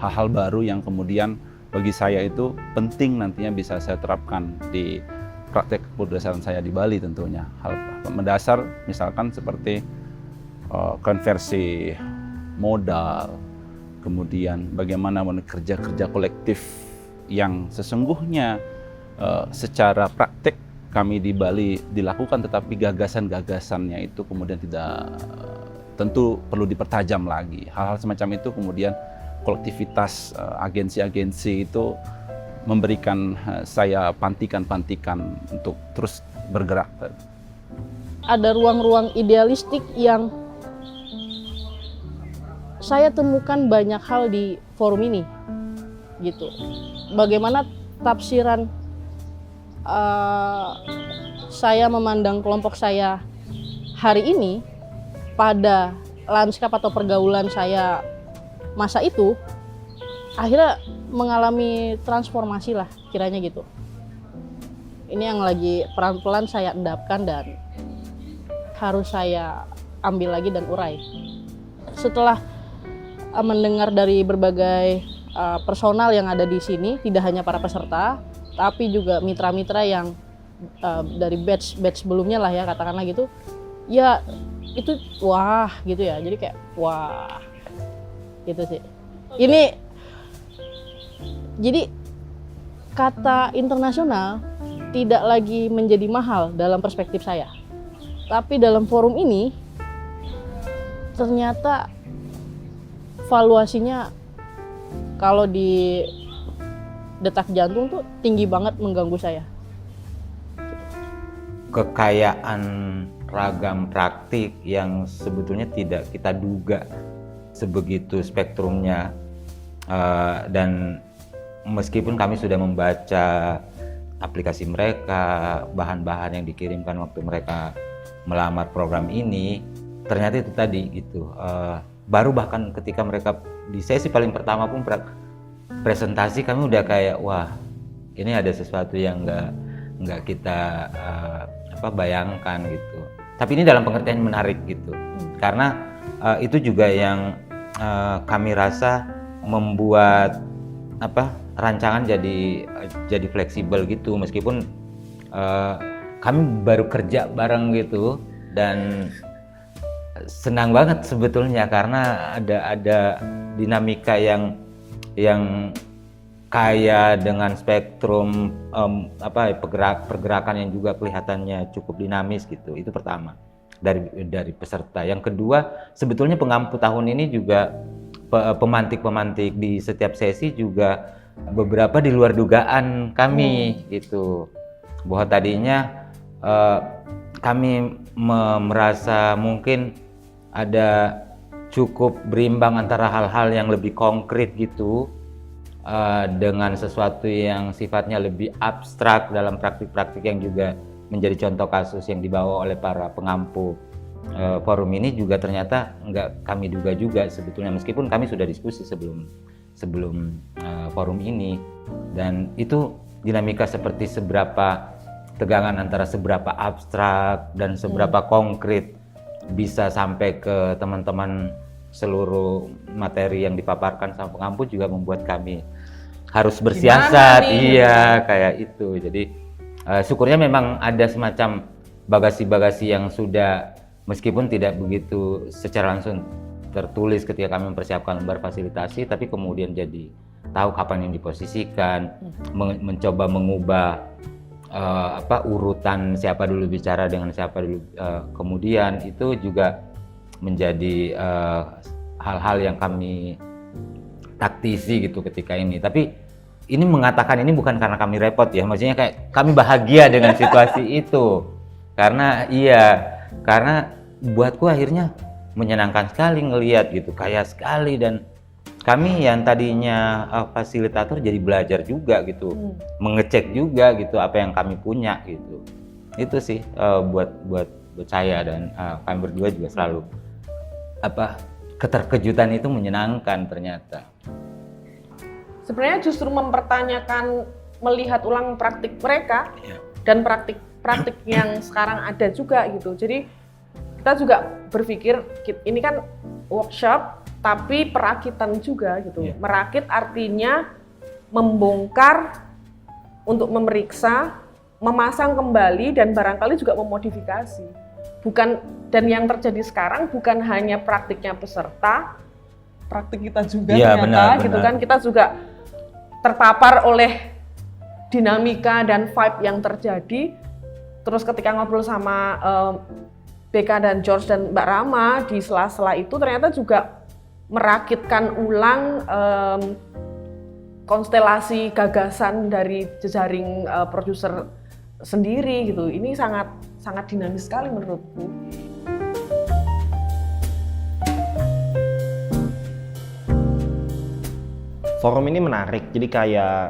hal-hal baru yang kemudian bagi saya itu penting nantinya bisa saya terapkan di praktek keproduseran saya di Bali tentunya. Hal mendasar misalkan seperti konversi modal, kemudian bagaimana kerja-kerja kolektif yang sesungguhnya secara praktek kami di Bali dilakukan, tetapi gagasan-gagasannya itu kemudian tidak tentu perlu dipertajam lagi. Hal-hal semacam itu kemudian kolektivitas agensi-agensi itu memberikan saya pantikan-pantikan untuk terus bergerak. Ada ruang-ruang idealistik yang saya temukan banyak hal di forum ini, gitu. Bagaimana tafsiran saya memandang kelompok saya hari ini pada lanskap atau pergaulan saya masa itu akhirnya mengalami transformasi lah kiranya gitu. Ini yang lagi pelan-pelan saya endapkan dan harus saya ambil lagi dan urai. Setelah mendengar dari berbagai personal yang ada di sini, tidak hanya para peserta, tapi juga mitra-mitra yang dari batch sebelumnya lah ya, katakanlah gitu. Ya itu wah gitu ya, jadi kayak wah gitu sih. Ini jadi kata internasional tidak lagi menjadi mahal dalam perspektif saya. Tapi dalam forum ini ternyata valuasinya kalau di detak jantung tuh tinggi banget, mengganggu saya. kekayaan ragam praktik yang sebetulnya tidak kita duga sebegitu spektrumnya. Dan meskipun kami sudah membaca aplikasi mereka, bahan-bahan yang dikirimkan waktu mereka melamar program ini, ternyata itu tadi gitu. Baru bahkan ketika mereka di sesi paling pertama pun presentasi, kami udah kayak wah, ini ada sesuatu yang nggak kita bayangkan gitu. Tapi ini dalam pengertian menarik gitu, karena itu juga yang kami rasa membuat rancangan jadi fleksibel gitu, meskipun kami baru kerja bareng gitu, dan senang banget sebetulnya karena ada dinamika yang kaya dengan spektrum pergerakan yang juga kelihatannya cukup dinamis gitu. Itu pertama dari peserta. Yang kedua, sebetulnya pengampu tahun ini juga pemantik-pemantik di setiap sesi juga beberapa di luar dugaan kami gitu. Bahwa tadinya kami merasa mungkin ada cukup berimbang antara hal-hal yang lebih konkret gitu dengan sesuatu yang sifatnya lebih abstrak dalam praktik-praktik yang juga menjadi contoh kasus yang dibawa oleh para pengampu forum ini, juga ternyata nggak kami duga juga sebetulnya, meskipun kami sudah diskusi sebelum forum ini. Dan itu dinamika seperti seberapa tegangan antara seberapa abstrak dan seberapa konkret bisa sampai ke teman-teman seluruh materi yang dipaparkan sama pengampu juga membuat kami harus bersiasat. Iya, kayak itu. Jadi syukurnya memang ada semacam bagasi-bagasi yang sudah, meskipun tidak begitu secara langsung tertulis ketika kami mempersiapkan lembar fasilitasi, tapi kemudian jadi tahu kapan yang diposisikan, mencoba mengubah urutan siapa dulu bicara dengan siapa dulu kemudian. Itu juga menjadi hal-hal yang kami taktisi gitu ketika ini. Tapi ini mengatakan ini bukan karena kami repot ya, maksudnya kayak kami bahagia dengan situasi itu, karena buatku akhirnya menyenangkan sekali ngelihat gitu, kaya sekali. Dan kami yang tadinya fasilitator jadi belajar juga gitu, mengecek juga gitu apa yang kami punya gitu. Itu sih buat saya dan kami berdua juga selalu keterkejutan itu menyenangkan ternyata. Sebenarnya justru mempertanyakan, melihat ulang praktik mereka dan praktik yang sekarang ada juga gitu. Jadi kita juga berpikir ini kan workshop tapi perakitan juga gitu. Merakit artinya membongkar untuk memeriksa, memasang kembali, dan barangkali juga memodifikasi. Dan yang terjadi sekarang bukan hanya praktiknya peserta, praktik kita juga ternyata gitu kan. Kita juga terpapar oleh dinamika dan vibe yang terjadi. Terus ketika ngobrol sama BK dan George dan Mbak Rama di sela-sela itu, ternyata juga merakitkan ulang konstelasi gagasan dari jejaring produser sendiri gitu. Ini sangat dinamis sekali menurutku. Forum ini menarik, jadi kayak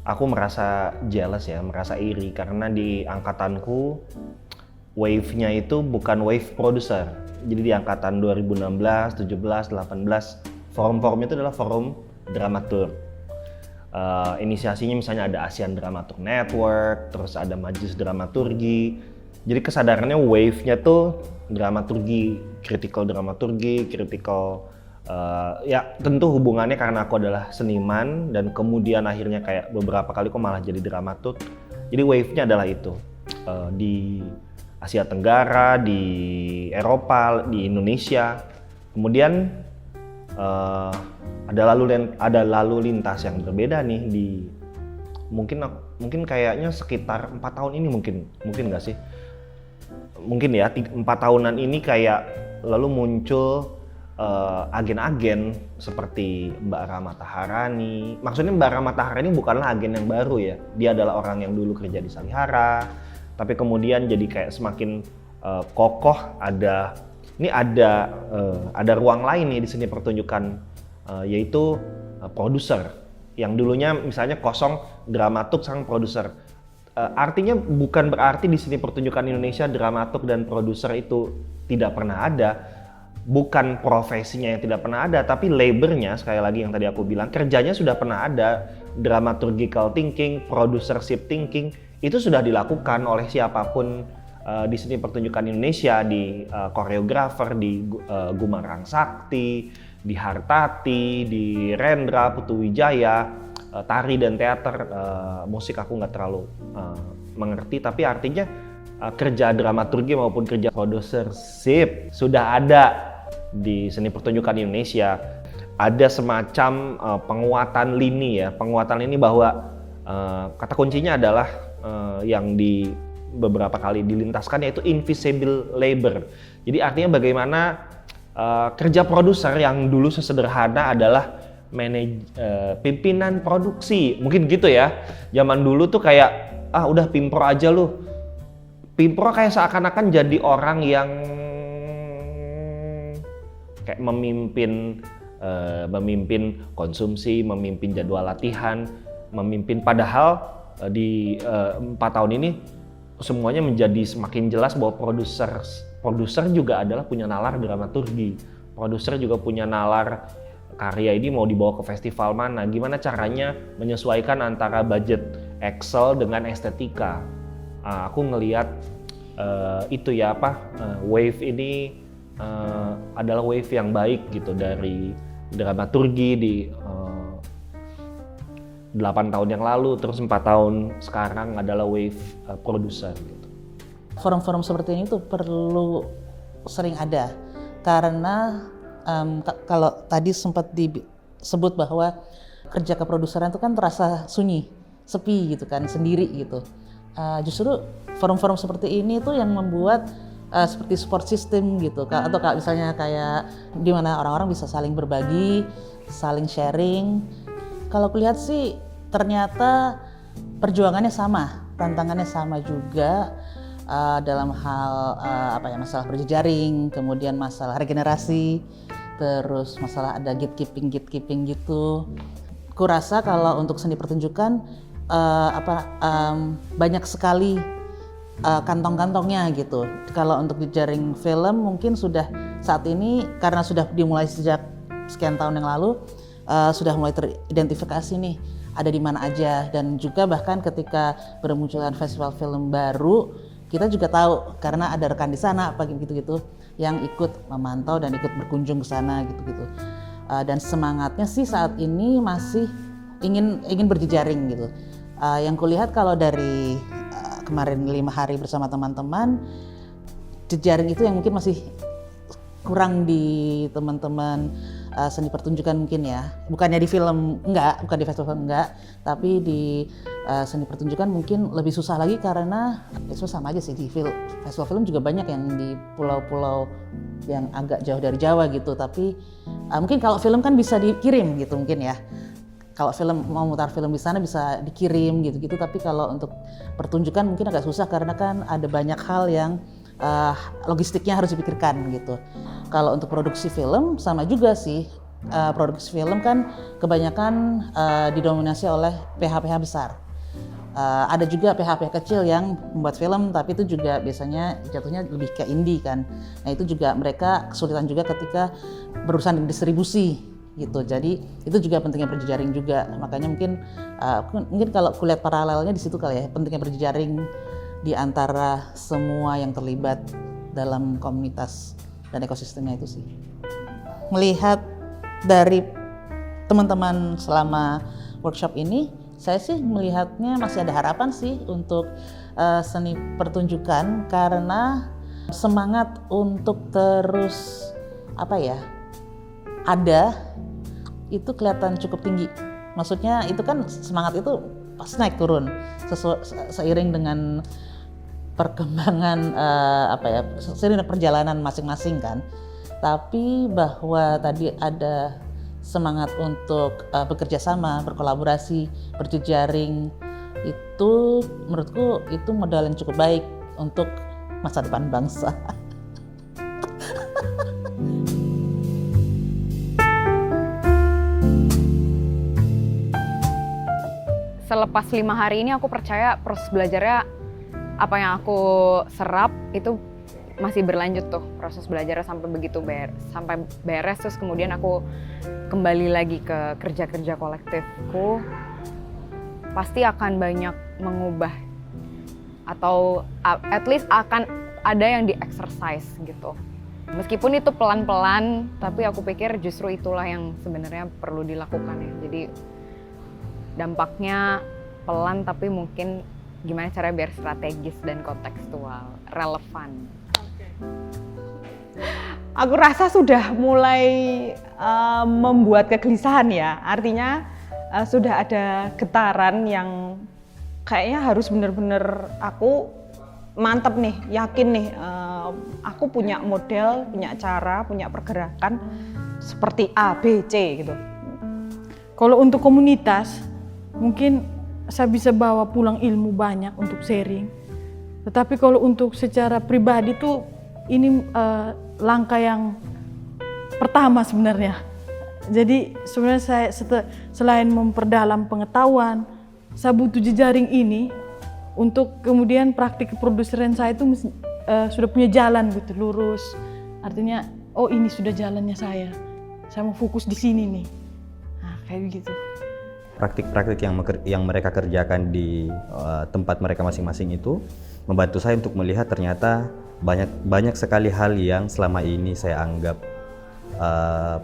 aku merasa jealous ya, merasa iri karena di angkatanku wave-nya itu bukan wave producer. Jadi di angkatan 2016, 17, 18 forum-forum itu adalah forum dramaturg. Inisiasinya misalnya ada ASEAN Dramaturg Network, terus ada Majelis Dramaturgi. Jadi kesadarannya wave-nya tuh dramaturgi, critical dramaturgi, critical ya tentu hubungannya karena aku adalah seniman dan kemudian akhirnya kayak beberapa kali kok malah jadi dramaturg. Jadi wave-nya adalah itu di Asia Tenggara, di Eropa, di Indonesia. Kemudian ada lalu lintas yang berbeda nih di mungkin kayaknya sekitar 4 tahun ini mungkin nggak sih? Mungkin ya 4 tahunan ini kayak lalu muncul agen-agen seperti Mbak Rama Taharani. Maksudnya Mbak Rama Taharani bukanlah agen yang baru ya. Dia adalah orang yang dulu kerja di Salihara, tapi kemudian jadi kayak semakin kokoh. Ada ruang lain nih di seni pertunjukan, yaitu produser. Yang dulunya misalnya kosong dramaturg sang produser. Artinya bukan berarti di seni pertunjukan Indonesia dramaturg dan produser itu tidak pernah ada. Bukan profesinya yang tidak pernah ada, tapi labornya, sekali lagi yang tadi aku bilang, kerjanya sudah pernah ada. Dramaturgical thinking, producership thinking, itu sudah dilakukan oleh siapapun di seni pertunjukan Indonesia, di koreografer, di Gumarang Sakti, di Hartati, di Rendra, Putu Wijaya, tari dan teater, musik aku nggak terlalu mengerti, tapi artinya kerja dramaturgi maupun kerja producership sudah ada di seni pertunjukan Indonesia. Ada semacam penguatan lini ya, penguatan lini bahwa kata kuncinya adalah yang di beberapa kali dilintaskan, yaitu invisible labor. Jadi artinya bagaimana kerja produser yang dulu sesederhana adalah pimpinan produksi, mungkin gitu ya. Zaman dulu tuh kayak udah pimpro aja lu. Pimpro kayak seakan-akan jadi orang yang kayak memimpin konsumsi, memimpin jadwal latihan, memimpin, padahal di 4 tahun ini semuanya menjadi semakin jelas bahwa produser juga adalah punya nalar dramaturgi. Produser juga punya nalar karya ini mau dibawa ke festival mana, gimana caranya menyesuaikan antara budget Excel dengan estetika. Aku ngelihat itu ya wave ini adalah wave yang baik gitu dari dramaturgi di 8 tahun yang lalu, terus 4 tahun sekarang adalah wave produser gitu. Forum-forum seperti ini tuh perlu sering ada, karena kalau tadi sempat disebut bahwa kerja keproduseran itu kan terasa sunyi, sepi gitu kan, sendiri gitu. Justru forum-forum seperti ini tuh yang membuat seperti support system gitu, atau misalnya kayak di mana orang-orang bisa saling berbagi, saling sharing. Kalau kulihat sih ternyata perjuangannya sama, tantangannya sama juga dalam hal masalah berjejaring, kemudian masalah regenerasi, terus masalah ada gatekeeping gitu. Kurasa kalau untuk seni pertunjukan banyak sekali kantong-kantongnya gitu. Kalau untuk jejaring film mungkin sudah saat ini karena sudah dimulai sejak sekian tahun yang lalu, sudah mulai teridentifikasi nih ada di mana aja, dan juga bahkan ketika bermunculan festival film baru kita juga tahu karena ada rekan di sana gitu-gitu yang ikut memantau dan ikut berkunjung ke sana gitu-gitu. Dan semangatnya sih saat ini masih ingin berjejaring gitu. Yang kulihat kalau dari kemarin 5 hari bersama teman-teman, jejaring itu yang mungkin masih kurang di teman-teman seni pertunjukan mungkin ya. Bukannya di film bukan di festival enggak, tapi di seni pertunjukan mungkin lebih susah lagi karena itu sama aja sih, di festival film juga banyak yang di pulau-pulau yang agak jauh dari Jawa gitu, tapi mungkin kalau film kan bisa dikirim gitu mungkin ya. Kalau film mau mutar film di sana bisa dikirim gitu-gitu, tapi kalau untuk pertunjukan mungkin agak susah karena kan ada banyak hal yang logistiknya harus dipikirkan gitu. Kalau untuk produksi film sama juga sih, produksi film kan kebanyakan didominasi oleh PH-PH besar. Ada juga PH-PH kecil yang membuat film, tapi itu juga biasanya jatuhnya lebih ke indie kan. Nah itu juga mereka kesulitan juga ketika berurusan dengan distribusi gitu. Jadi itu juga pentingnya berjejaring juga. Makanya mungkin kalau kulihat paralelnya di situ kali ya, pentingnya berjejaring di antara semua yang terlibat dalam komunitas dan ekosistemnya itu sih. Melihat dari teman-teman selama workshop ini, saya sih melihatnya masih ada harapan sih untuk seni pertunjukan, karena semangat untuk terus ada itu kelihatan cukup tinggi. Maksudnya itu kan semangat itu pasti naik turun seiring dengan perkembangan seiring perjalanan masing-masing kan. tapi bahwa tadi ada semangat untuk bekerja sama, berkolaborasi, berjejaring, itu menurutku itu modal yang cukup baik untuk masa depan bangsa. Selepas 5 hari ini aku percaya proses belajarnya, apa yang aku serap itu masih berlanjut tuh proses belajarnya sampai begitu sampai beres, terus kemudian aku kembali lagi ke kerja-kerja kolektifku, pasti akan banyak mengubah atau at least akan ada yang di exercise gitu. Meskipun itu pelan-pelan, tapi aku pikir justru itulah yang sebenarnya perlu dilakukan ya. Jadi dampaknya pelan tapi mungkin gimana caranya biar strategis dan kontekstual, relevan. Aku rasa sudah mulai membuat kegelisahan ya, artinya sudah ada getaran yang kayaknya harus benar-benar aku mantep nih, yakin nih, aku punya model, punya cara, punya pergerakan seperti A, B, C gitu. Kalau untuk komunitas, mungkin saya bisa bawa pulang ilmu banyak untuk sharing. Tetapi kalau untuk secara pribadi tuh ini langkah yang pertama sebenarnya. Jadi sebenarnya saya selain memperdalam pengetahuan, saya butuh jejaring ini untuk kemudian praktik keproduseran saya itu sudah punya jalan gitu, lurus. Artinya, oh ini sudah jalannya saya mau fokus di sini nih. Nah, kayak begitu. Praktik-praktik yang mereka kerjakan di tempat mereka masing-masing itu membantu saya untuk melihat ternyata banyak sekali hal yang selama ini saya anggap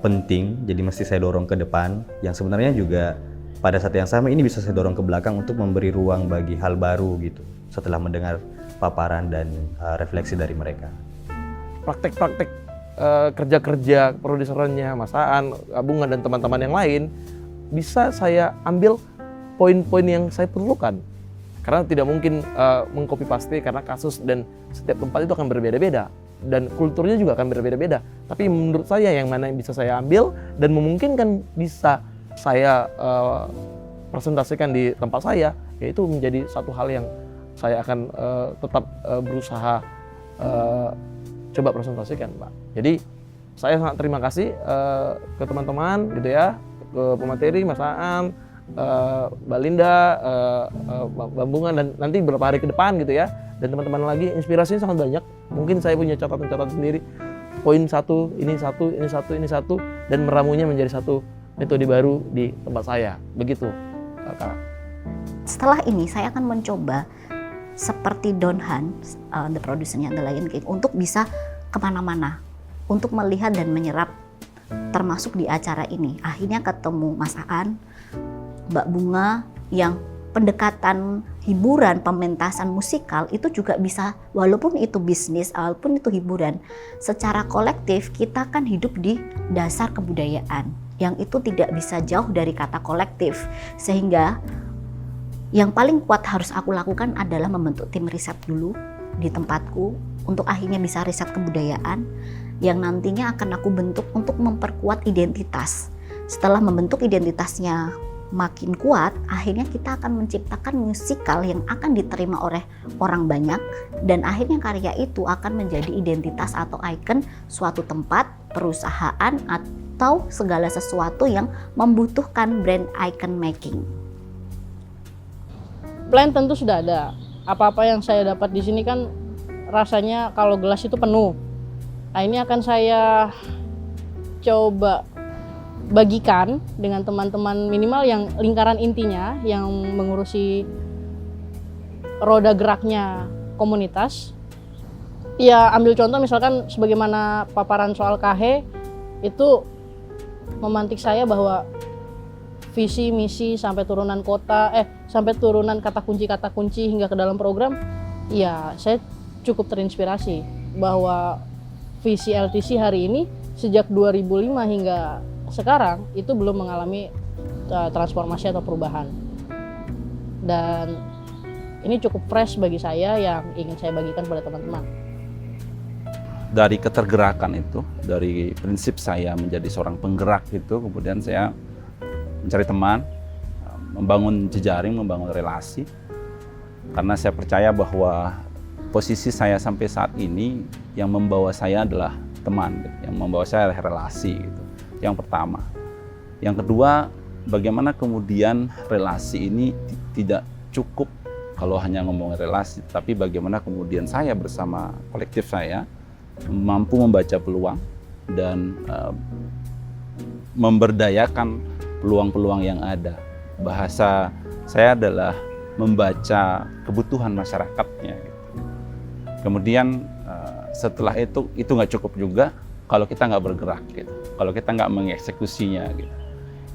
penting, jadi mesti saya dorong ke depan, yang sebenarnya juga pada saat yang sama ini bisa saya dorong ke belakang untuk memberi ruang bagi hal baru gitu setelah mendengar paparan dan refleksi dari mereka. Praktek-praktek kerja-kerja produserannya, Mas Aan, Gabungan dan teman-teman yang lain bisa saya ambil poin-poin yang saya perlukan. Karena tidak mungkin mengcopy paste karena kasus dan setiap tempat itu akan berbeda-beda dan kulturnya juga akan berbeda-beda. Tapi menurut saya yang mana yang bisa saya ambil dan memungkinkan bisa saya presentasikan di tempat saya, yaitu menjadi satu hal yang saya akan tetap berusaha coba presentasikan, Pak. Jadi saya sangat terima kasih ke teman-teman gitu ya, ke pemateri, Mas Aan, Mbak Linda, Mbak Bunga, dan nanti beberapa hari ke depan gitu ya, dan teman-teman lagi, inspirasinya sangat banyak. Mungkin saya punya catatan-catatan sendiri, poin satu, ini satu, dan meramunya menjadi satu metode baru di tempat saya, begitu, Kak. Setelah ini saya akan mencoba seperti Don Han, the producernya The Lion King, untuk bisa kemana-mana, untuk melihat dan menyerap, termasuk di acara ini. Akhirnya ketemu Mas Aan, Mbak Bunga, yang pendekatan hiburan, pementasan musikal itu juga bisa, walaupun itu bisnis, walaupun itu hiburan, secara kolektif kita kan hidup di dasar kebudayaan, yang itu tidak bisa jauh dari kata kolektif. Sehingga yang paling kuat harus aku lakukan adalah membentuk tim riset dulu di tempatku, untuk akhirnya bisa riset kebudayaan, yang nantinya akan aku bentuk untuk memperkuat identitas. Setelah membentuk identitasnya makin kuat, akhirnya kita akan menciptakan musikal yang akan diterima oleh orang banyak, dan akhirnya karya itu akan menjadi identitas atau ikon suatu tempat, perusahaan, atau segala sesuatu yang membutuhkan brand icon making. Plan tentu sudah ada. Apa-apa yang saya dapat di sini kan rasanya kalau gelas itu penuh. Nah, ini akan saya coba bagikan dengan teman-teman, minimal yang lingkaran intinya yang mengurusi roda geraknya komunitas. Ya, ambil contoh misalkan sebagaimana paparan soal KH itu memantik saya bahwa visi, misi sampai turunan kota, sampai turunan kata kunci hingga ke dalam program, ya saya cukup terinspirasi bahwa visi LTC hari ini sejak 2005 hingga sekarang itu belum mengalami transformasi atau perubahan, dan ini cukup fresh bagi saya yang ingin saya bagikan pada teman-teman. dari ketergerakan itu, dari prinsip saya menjadi seorang penggerak itu, kemudian saya mencari teman, membangun jejaring, membangun relasi. Karena saya percaya bahwa posisi saya sampai saat ini yang membawa saya adalah teman, yang membawa saya adalah relasi gitu. Yang pertama. Yang kedua, bagaimana kemudian relasi ini tidak cukup kalau hanya ngomong relasi, tapi bagaimana kemudian saya bersama kolektif saya mampu membaca peluang dan memberdayakan peluang-peluang yang ada. Bahasa saya adalah membaca kebutuhan masyarakatnya. Kemudian setelah itu nggak cukup juga kalau kita nggak bergerak gitu, kalau kita nggak mengeksekusinya gitu.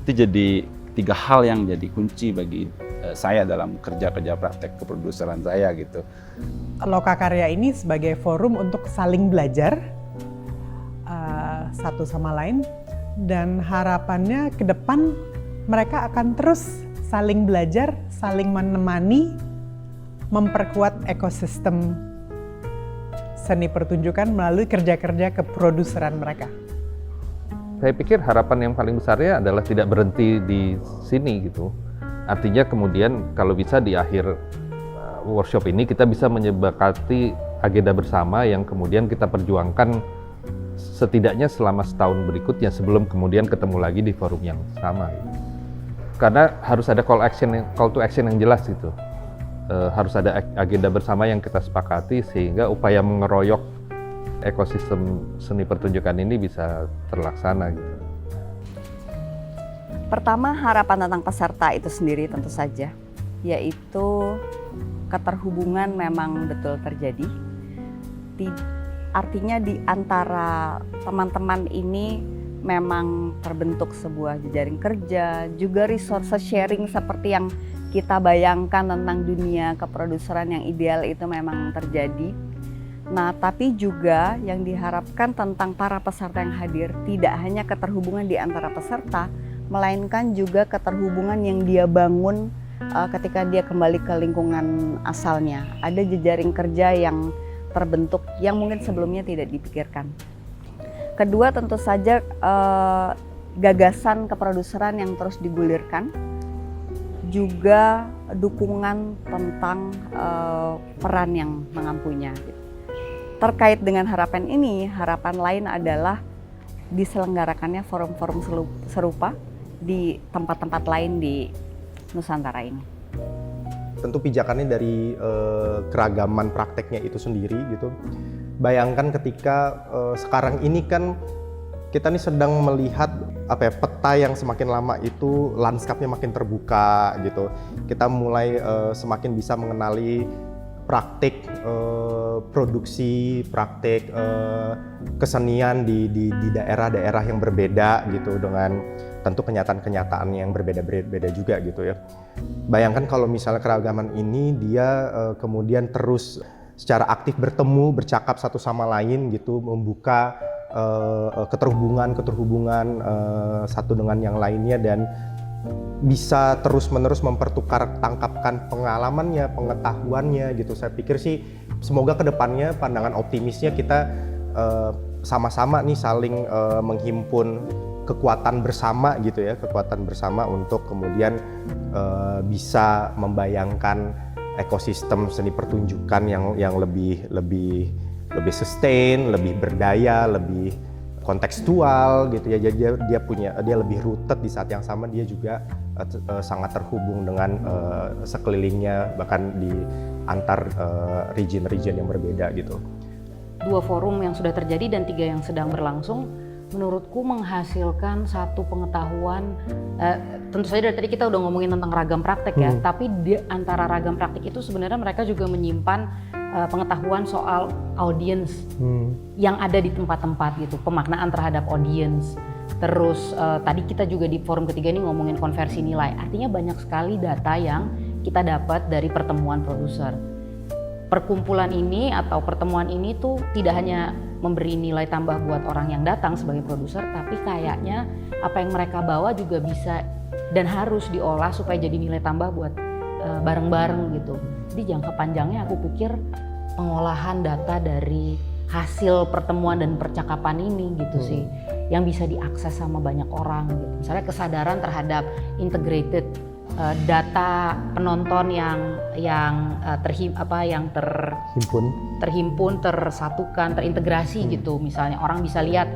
Itu jadi 3 hal yang jadi kunci bagi saya dalam kerja-kerja praktek keproduseran saya gitu. Lokakarya ini sebagai forum untuk saling belajar satu sama lain, dan harapannya ke depan mereka akan terus saling belajar, saling menemani, memperkuat ekosistem seni pertunjukan melalui kerja-kerja keproduseran mereka. Saya pikir harapan yang paling besarnya adalah tidak berhenti di sini gitu. Artinya kemudian kalau bisa di akhir workshop ini kita bisa menyepakati agenda bersama yang kemudian kita perjuangkan setidaknya selama setahun berikutnya sebelum kemudian ketemu lagi di forum yang sama. Karena harus ada call to action yang jelas gitu. Harus ada agenda bersama yang kita sepakati sehingga upaya mengeroyok ekosistem seni pertunjukan ini bisa terlaksana gitu. Pertama, harapan tentang peserta itu sendiri tentu saja, yaitu keterhubungan memang betul terjadi. Artinya di antara teman-teman ini memang terbentuk sebuah jejaring kerja, juga resource sharing seperti yang kita bayangkan tentang dunia keproduseran yang ideal itu memang terjadi. Nah, tapi juga yang diharapkan tentang para peserta yang hadir tidak hanya keterhubungan di antara peserta, melainkan juga keterhubungan yang dia bangun ketika dia kembali ke lingkungan asalnya. Ada jejaring kerja yang terbentuk yang mungkin sebelumnya tidak dipikirkan. Kedua, tentu saja gagasan keproduseran yang terus digulirkan, juga dukungan tentang peran yang mengampunya. Terkait dengan harapan ini, harapan lain adalah diselenggarakannya forum-forum serupa di tempat-tempat lain di Nusantara ini. Tentu pijakannya dari keragaman prakteknya itu sendiri gitu. Bayangkan ketika sekarang ini kan kita nih sedang melihat peta yang semakin lama itu lanskapnya makin terbuka gitu. Kita mulai semakin bisa mengenali praktik produksi, praktik kesenian di daerah-daerah yang berbeda gitu, dengan tentu kenyataan-kenyataan yang berbeda-beda juga gitu ya. Bayangkan kalau misalnya keragaman ini dia kemudian terus secara aktif bertemu, bercakap satu sama lain gitu, membuka keterhubungan satu dengan yang lainnya, dan bisa terus-menerus mempertukar, tangkapkan pengalamannya, pengetahuannya gitu. Saya pikir sih semoga kedepannya pandangan optimisnya kita sama-sama nih saling menghimpun kekuatan bersama gitu ya, kekuatan bersama untuk kemudian bisa membayangkan ekosistem seni pertunjukan yang lebih sustain, lebih berdaya, lebih kontekstual gitu ya. Jadi dia lebih rooted, di saat yang sama dia juga sangat terhubung dengan sekelilingnya, bahkan di antar region-region yang berbeda gitu. 2 forum yang sudah terjadi dan 3 yang sedang berlangsung menurutku menghasilkan satu pengetahuan. Tentu saja dari tadi kita udah ngomongin tentang ragam praktek ya, tapi di antara ragam praktek itu sebenarnya mereka juga menyimpan pengetahuan soal audience yang ada di tempat-tempat gitu, pemaknaan terhadap audience. Terus tadi kita juga di forum ketiga ini ngomongin konversi nilai. Artinya banyak sekali data yang kita dapat dari pertemuan produser. Perkumpulan ini atau pertemuan ini tuh tidak hanya memberi nilai tambah buat orang yang datang sebagai produser, tapi kayaknya apa yang mereka bawa juga bisa dan harus diolah supaya jadi nilai tambah buat bareng-bareng gitu. Jadi jangka panjangnya aku pikir pengolahan data dari hasil pertemuan dan percakapan ini gitu sih, yang bisa diakses sama banyak orang gitu. Misalnya kesadaran terhadap integrated data penonton yang terhimpun, tersatukan, terintegrasi gitu. Misalnya orang bisa lihat,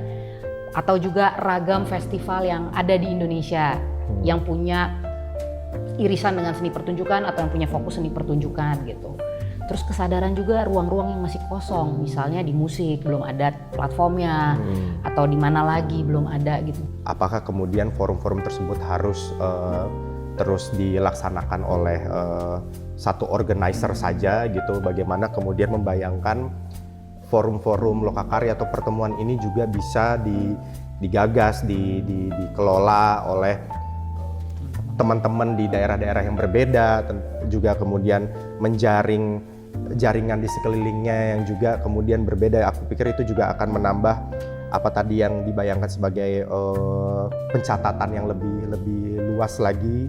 atau juga ragam festival yang ada di Indonesia yang punya irisan dengan seni pertunjukan atau yang punya fokus seni pertunjukan gitu. Terus kesadaran juga ruang-ruang yang masih kosong, misalnya di musik belum ada platformnya, atau di mana lagi belum ada gitu. Apakah kemudian forum-forum tersebut harus terus dilaksanakan oleh satu organizer saja gitu? Bagaimana kemudian membayangkan forum-forum lokakarya atau pertemuan ini juga bisa digagas, dikelola oleh teman-teman di daerah-daerah yang berbeda, juga kemudian menjaring jaringan di sekelilingnya yang juga kemudian berbeda. Aku pikir itu juga akan menambah apa tadi yang dibayangkan sebagai pencatatan yang lebih luas lagi,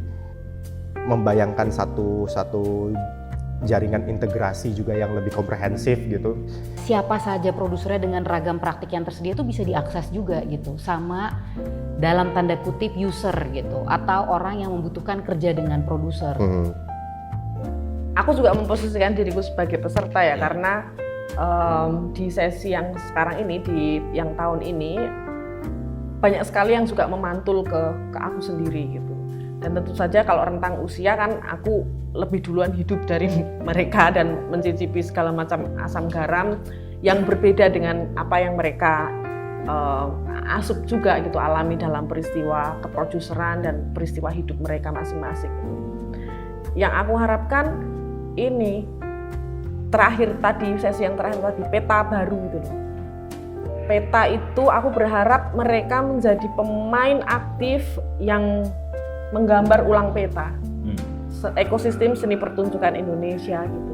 membayangkan satu jaringan integrasi juga yang lebih komprehensif gitu. Siapa saja produsernya dengan ragam praktik yang tersedia itu bisa diakses juga gitu, sama dalam tanda kutip user gitu, atau orang yang membutuhkan kerja dengan produser. Aku juga memposisikan diriku sebagai peserta ya, karena di sesi yang sekarang ini, yang tahun ini, banyak sekali yang juga memantul ke aku sendiri gitu. Dan tentu saja kalau rentang usia kan aku lebih duluan hidup dari mereka dan mencicipi segala macam asam garam yang berbeda dengan apa yang mereka asup juga gitu, alami dalam peristiwa keproduseran dan peristiwa hidup mereka masing-masing. Yang aku harapkan ini terakhir tadi, sesi yang terakhir tadi, peta baru gitu loh. Peta itu aku berharap mereka menjadi pemain aktif yang menggambar ulang peta ekosistem seni pertunjukan Indonesia gitu,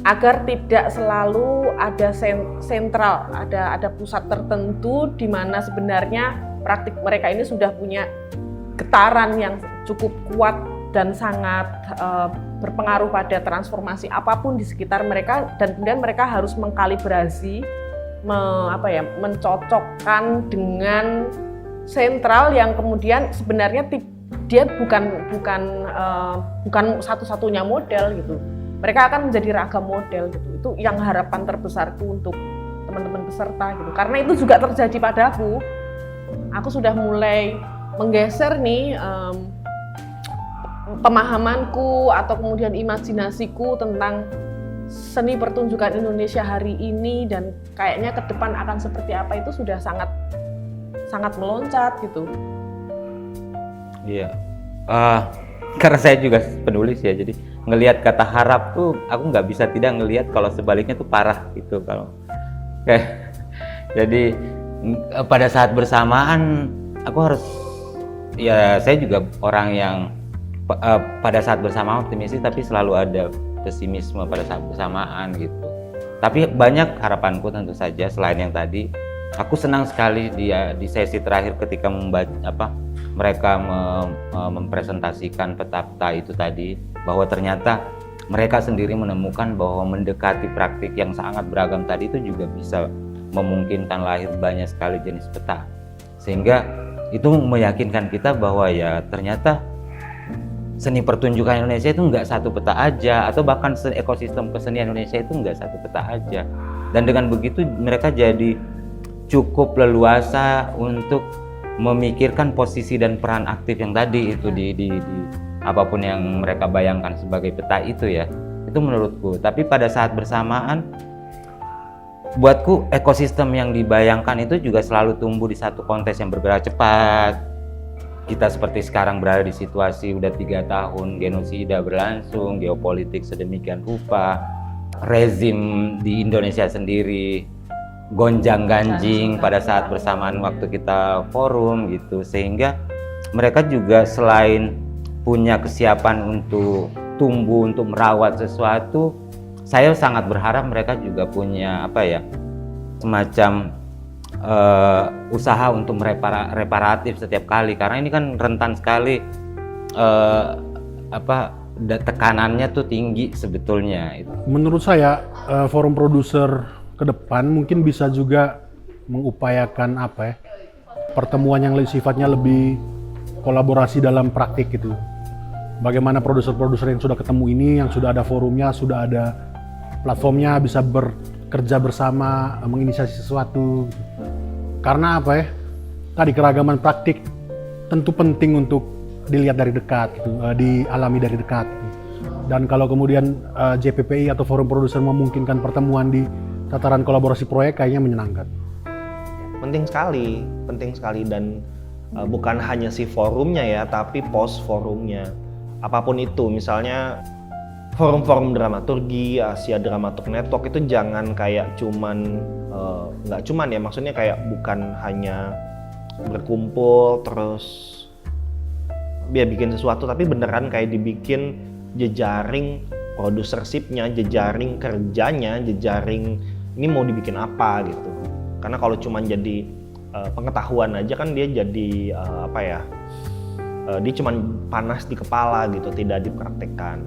agar tidak selalu ada sentral, ada pusat tertentu di mana sebenarnya praktik mereka ini sudah punya getaran yang cukup kuat dan sangat berpengaruh pada transformasi apapun di sekitar mereka, dan kemudian mereka harus mengkalibrasi, mencocokkan dengan sentral yang kemudian sebenarnya dia bukan satu-satunya model gitu. Mereka akan menjadi ragam model gitu. Itu yang harapan terbesarku untuk teman-teman peserta gitu. Karena itu juga terjadi padaku. Aku sudah mulai menggeser nih pemahamanku atau kemudian imajinasiku tentang seni pertunjukan Indonesia hari ini, dan kayaknya ke depan akan seperti apa itu sudah sangat meloncat gitu. Iya, karena saya juga penulis ya, jadi ngelihat kata harap tuh aku nggak bisa tidak ngelihat kalau sebaliknya tuh parah gitu kalau jadi pada saat bersamaan aku harus, ya saya juga orang yang pada saat bersamaan optimis, tapi selalu ada pesimisme pada saat bersamaan gitu. Tapi banyak harapanku tentu saja selain yang tadi. Aku senang sekali di sesi terakhir ketika mereka mempresentasikan peta-peta itu tadi, bahwa ternyata mereka sendiri menemukan bahwa mendekati praktik yang sangat beragam tadi itu juga bisa memungkinkan lahir banyak sekali jenis peta, sehingga itu meyakinkan kita bahwa ya ternyata seni pertunjukan Indonesia itu nggak satu peta aja, atau bahkan ekosistem kesenian Indonesia itu nggak satu peta aja. Dan dengan begitu mereka jadi cukup leluasa untuk memikirkan posisi dan peran aktif yang tadi itu di apapun yang mereka bayangkan sebagai peta itu ya. Itu menurutku. Tapi pada saat bersamaan, buatku ekosistem yang dibayangkan itu juga selalu tumbuh di satu konteks yang bergerak cepat. Kita seperti sekarang berada di situasi udah 3 tahun genosida berlangsung, geopolitik sedemikian rupa, rezim di Indonesia sendiri gonjang-ganjing pada saat bersamaan waktu kita forum gitu, sehingga mereka juga selain punya kesiapan untuk tumbuh, untuk merawat sesuatu, saya sangat berharap mereka juga punya semacam usaha untuk reparatif setiap kali, karena ini kan rentan sekali tekanannya tuh tinggi sebetulnya. Menurut saya forum produser ke depan mungkin bisa juga mengupayakan pertemuan yang sifatnya lebih kolaborasi dalam praktik gitu. Bagaimana produser-produser yang sudah ketemu ini, yang sudah ada forumnya, sudah ada platformnya, bisa bekerja bersama, menginisiasi sesuatu. Karena tadi keragaman praktik tentu penting untuk dilihat dari dekat, gitu, dialami dari dekat. Gitu. Dan kalau kemudian JPPI atau forum produser memungkinkan pertemuan di tataran kolaborasi proyek, kayaknya menyenangkan. Penting sekali dan bukan hanya si forumnya ya, tapi post forumnya. Apapun itu, misalnya forum-forum dramaturgi, Asia Dramaturg Network itu jangan kayak nggak cuman ya, maksudnya kayak bukan hanya berkumpul terus dia bikin sesuatu, tapi beneran kayak dibikin jejaring produsershipnya, jejaring kerjanya, jejaring ini mau dibikin apa gitu. Karena kalau cuman jadi pengetahuan aja kan dia jadi dia cuman panas di kepala gitu, tidak dipraktekkan.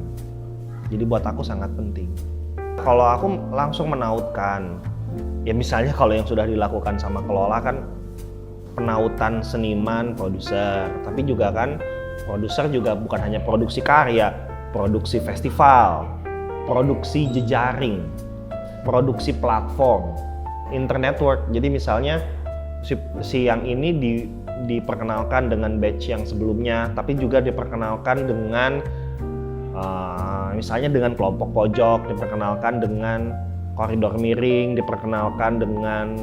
Jadi buat aku sangat penting. Kalau aku langsung menautkan, ya misalnya kalau yang sudah dilakukan sama Kelola kan penautan seniman, produser, tapi juga kan produser juga bukan hanya produksi karya, produksi festival, produksi jejaring, produksi platform, internet network. Jadi misalnya si yang ini diperkenalkan dengan batch yang sebelumnya, tapi juga diperkenalkan dengan misalnya dengan kelompok pojok, diperkenalkan dengan koridor miring, diperkenalkan dengan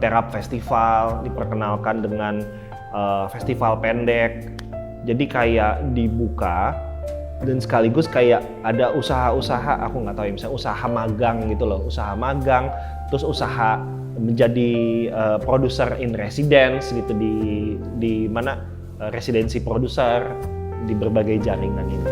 terap festival, diperkenalkan dengan festival pendek. Jadi kayak dibuka dan sekaligus kayak ada usaha-usaha, aku nggak tahu ya, misalnya usaha magang gitu loh, usaha magang, terus usaha menjadi produser in residence gitu di mana residensi produser di berbagai jaringan ini.